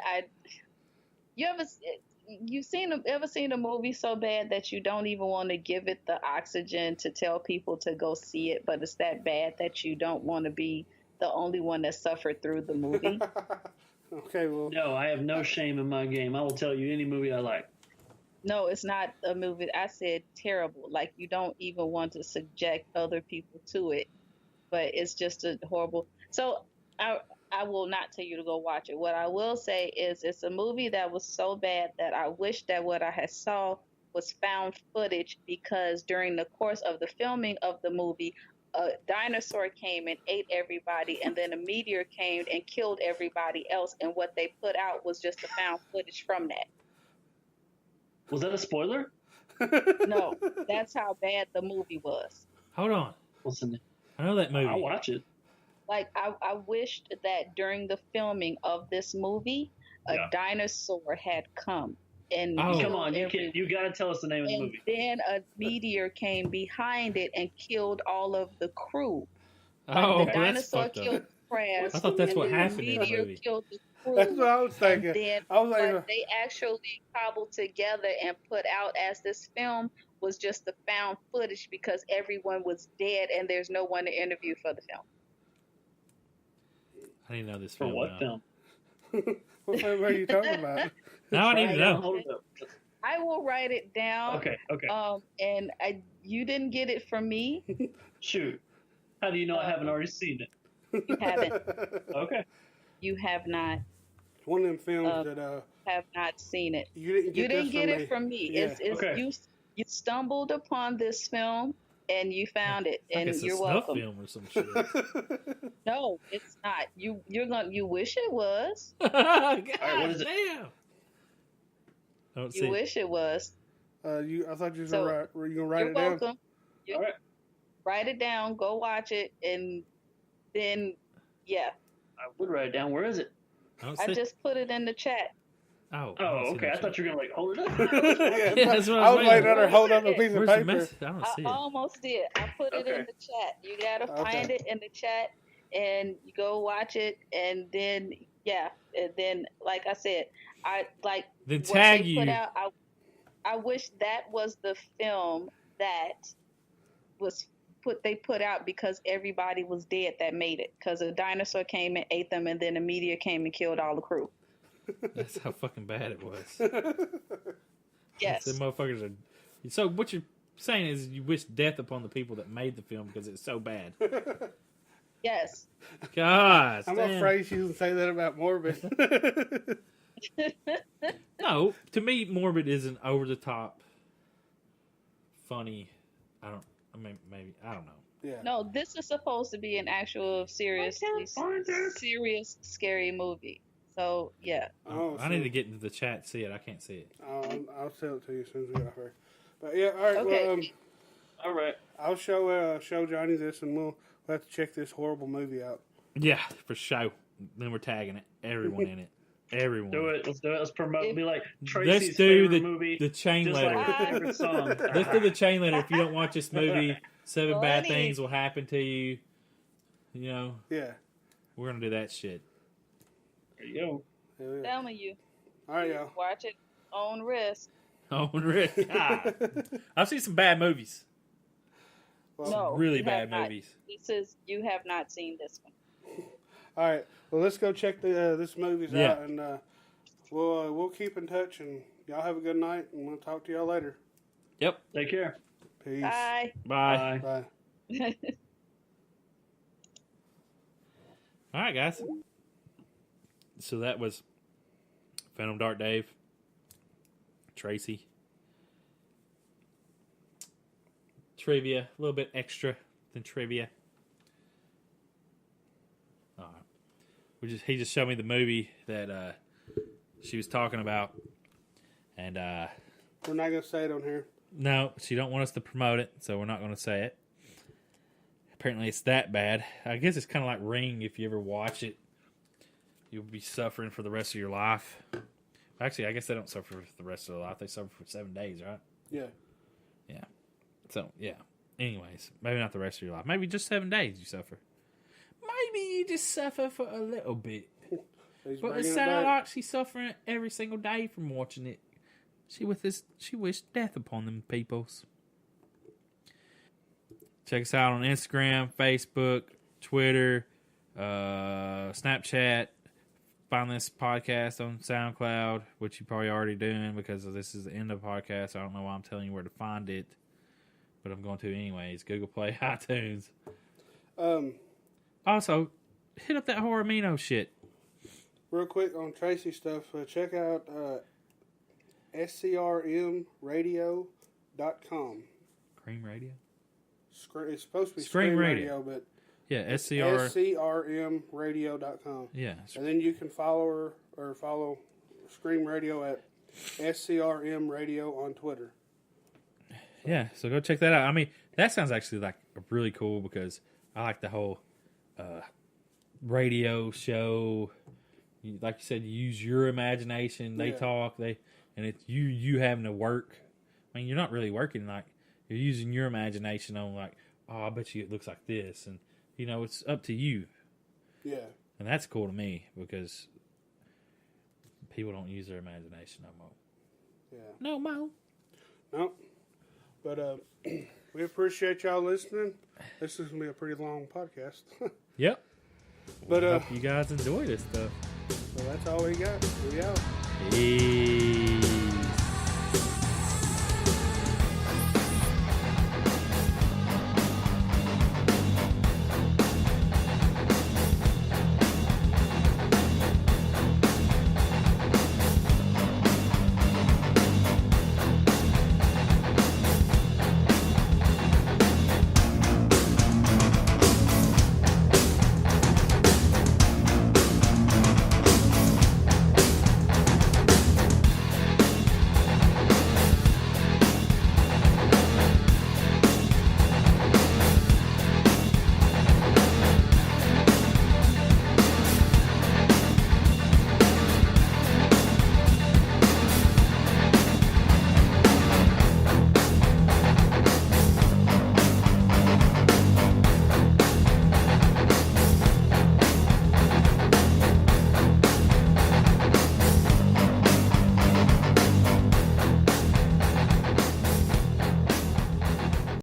Speaker 4: ever seen a movie so bad that you don't even want to give it the oxygen to tell people to go see it, but it's that bad that you don't want to be the only one that suffered through the movie?
Speaker 3: Okay, well.
Speaker 5: No, I have no shame in my game. I will tell you any movie I like.
Speaker 4: No, it's not a movie. I said terrible. Like, you don't even want to subject other people to it, but it's just a horrible. So I will not tell you to go watch it. What I will say is it's a movie that was so bad that I wish that what I had saw was found footage, because during the course of the filming of the movie, a dinosaur came and ate everybody, and then a meteor came and killed everybody else, and what they put out was just the found footage from that.
Speaker 5: Was that a spoiler?
Speaker 4: No, that's how bad the movie was.
Speaker 1: Hold on.
Speaker 5: Listen,
Speaker 1: I know that movie.
Speaker 5: I'll watch it.
Speaker 4: Like, I wished that during the filming of this movie, a dinosaur had come. And
Speaker 5: Come on, you got to tell us the name of the movie.
Speaker 4: Then a meteor came behind it and killed all of the crew.
Speaker 1: Oh,
Speaker 4: the
Speaker 1: that's
Speaker 4: dinosaur
Speaker 1: fucked
Speaker 4: killed
Speaker 1: up.
Speaker 4: Prez,
Speaker 1: I thought that's
Speaker 4: and
Speaker 1: what
Speaker 4: then
Speaker 1: happened
Speaker 4: the
Speaker 1: in the
Speaker 4: meteor
Speaker 1: movie.
Speaker 4: killed the crew.
Speaker 3: That's what I was thinking.
Speaker 4: And then
Speaker 3: I was like,
Speaker 4: what they actually cobbled together and put out as this film was just the found footage, because everyone was dead and there's no one to interview for the film.
Speaker 1: I didn't know this
Speaker 5: For
Speaker 1: film.
Speaker 5: what
Speaker 1: now.
Speaker 5: film?
Speaker 3: what film are you talking about?
Speaker 1: Now I need to know.
Speaker 5: Hold it up.
Speaker 4: I will write it down.
Speaker 5: Okay.
Speaker 4: And you didn't get it from me.
Speaker 5: Shoot. How do you know I haven't already seen it?
Speaker 4: You haven't.
Speaker 5: Okay.
Speaker 4: You have not.
Speaker 3: One of them films that
Speaker 4: Have not seen it.
Speaker 3: you didn't get
Speaker 4: it from me.
Speaker 3: Yeah.
Speaker 4: It's
Speaker 5: Okay.
Speaker 4: You stumbled upon this film and you found it, and
Speaker 1: it's
Speaker 4: you're
Speaker 1: a snuff
Speaker 4: welcome.
Speaker 1: film or some shit.
Speaker 4: No, it's not. You wish it was.
Speaker 1: God
Speaker 5: what is it?
Speaker 1: damn. I don't see
Speaker 4: You
Speaker 1: it.
Speaker 4: wish it was.
Speaker 3: I thought you
Speaker 4: So,
Speaker 3: were you gonna write
Speaker 4: You're
Speaker 3: it down?
Speaker 4: welcome.
Speaker 5: All right.
Speaker 4: Write it down. Go watch it, and then
Speaker 5: I would write it down. Where is it?
Speaker 1: I don't
Speaker 4: I
Speaker 1: see
Speaker 4: just put it in the chat.
Speaker 1: Oh,
Speaker 5: Oh, okay. I thought you were going to, hold it up.
Speaker 3: Yeah,
Speaker 1: that's what
Speaker 3: I was
Speaker 1: waiting
Speaker 3: waiting
Speaker 1: for.
Speaker 3: on her to hold up a piece of
Speaker 1: Where's the
Speaker 3: paper.
Speaker 1: message? I don't see
Speaker 4: I
Speaker 1: it.
Speaker 4: almost did. I put it in
Speaker 5: Okay.
Speaker 4: the chat. You gotta
Speaker 3: Okay.
Speaker 4: find it in the chat, and you go watch it, and then and then like I said,
Speaker 1: Then
Speaker 4: what
Speaker 1: tag
Speaker 4: they
Speaker 1: you.
Speaker 4: put out. I wish that was the film that they put out, because everybody was dead that made it, because a dinosaur came and ate them, and then a meteor came and killed all the crew.
Speaker 1: That's how fucking bad it was.
Speaker 4: Yes.
Speaker 1: The motherfuckers are. So what you're saying is you wish death upon the people that made the film because it's so bad.
Speaker 4: Yes.
Speaker 1: God,
Speaker 3: I'm
Speaker 1: damn.
Speaker 3: afraid she doesn't say that about Morbid.
Speaker 1: No, to me, Morbid is an over the top, funny. I mean, maybe I don't know.
Speaker 3: Yeah.
Speaker 4: No, this is supposed to be an actual serious, scary movie. So yeah.
Speaker 3: Oh,
Speaker 1: I need to get into the chat and see it. I can't see it.
Speaker 3: I'll send it to you as soon as we get off here. But yeah, all right.
Speaker 4: Okay.
Speaker 3: Well,
Speaker 5: All right.
Speaker 3: I'll show Johnny this, and we'll have to check this horrible movie out.
Speaker 1: Yeah, for sure. Then we're tagging it. Everyone in it. Everyone.
Speaker 5: Do it. Let's do it. Let's promote. Be like
Speaker 1: Let's
Speaker 5: Tracy's
Speaker 1: do
Speaker 5: favorite movie.
Speaker 1: the chain
Speaker 5: Just
Speaker 1: letter.
Speaker 5: like her favorite song.
Speaker 1: Let's do the chain letter. If you don't watch this movie, 7 bad
Speaker 4: Funny.
Speaker 1: things will happen to you. You know,
Speaker 3: Yeah.
Speaker 1: we're gonna do that shit.
Speaker 5: There you go.
Speaker 3: Hell yeah.
Speaker 4: Telling you.
Speaker 3: All right, y'all.
Speaker 4: Watch it on risk.
Speaker 1: Oh, really? God. I've seen some bad movies.
Speaker 3: Well,
Speaker 4: No,
Speaker 1: Really
Speaker 4: you
Speaker 1: bad
Speaker 4: have not.
Speaker 1: movies.
Speaker 4: You have not seen this one.
Speaker 3: All right. Well, let's go check this movies
Speaker 1: Yeah.
Speaker 3: out, and we'll keep in touch. And y'all have a good night, and we'll talk to y'all later.
Speaker 1: Yep.
Speaker 5: Take care.
Speaker 3: Peace. Peace.
Speaker 4: Bye.
Speaker 1: Bye.
Speaker 3: Bye.
Speaker 1: All right, guys. So that was Phantom Dark Dave, Tra Cee. Trivia, a little bit extra than trivia. All right. He just showed me the movie that she was talking about, and
Speaker 3: We're not gonna say it on here.
Speaker 1: no, she don't want us to promote it, so we're not going to say it. Apparently, it's that bad. I guess it's kind of like Ring. If you ever watch it, you'll be suffering for the rest of your life. Actually, I guess they don't suffer for the rest of their life. They suffer for 7 days, right?
Speaker 3: Yeah.
Speaker 1: Yeah. So, yeah. Anyways, maybe not the rest of your life. Maybe just 7 days you suffer. Maybe you just suffer for a little bit. But it sounds like she's suffering every single day from watching it. She wished death upon them peoples. Check us out on Instagram, Facebook, Twitter, Snapchat. Find this podcast on SoundCloud, which you're probably already doing because this is the end of the podcast. I don't know why I'm telling you where to find it, but I'm going to anyways. Google Play, iTunes. Also, hit up that Horror shit.
Speaker 3: Real quick on Tra Cee stuff, check out SCRMradio.com.
Speaker 1: Cream Radio?
Speaker 3: It's supposed to be
Speaker 1: Scream Radio.
Speaker 3: but
Speaker 1: Yeah,
Speaker 3: SCRMradio.com.
Speaker 1: Yeah.
Speaker 3: And then you can follow Scream Radio at SCRM Radio on Twitter.
Speaker 1: Yeah, so go check that out. I mean, that sounds actually like really cool because I like the whole radio show. Like you said, you use your imagination. They talk. And it's you having to work. I mean, you're not really working. Like you're using your imagination on like, oh, I bet you it looks like this, and it's up to you. Yeah. And that's cool to me because people don't use their imagination no more.
Speaker 3: Yeah.
Speaker 1: No more.
Speaker 3: No. But we appreciate y'all listening. This is going to be a pretty long podcast.
Speaker 1: Yep.
Speaker 3: But
Speaker 1: hope you guys enjoy this stuff.
Speaker 3: So that's all we got. We out.
Speaker 1: Peace.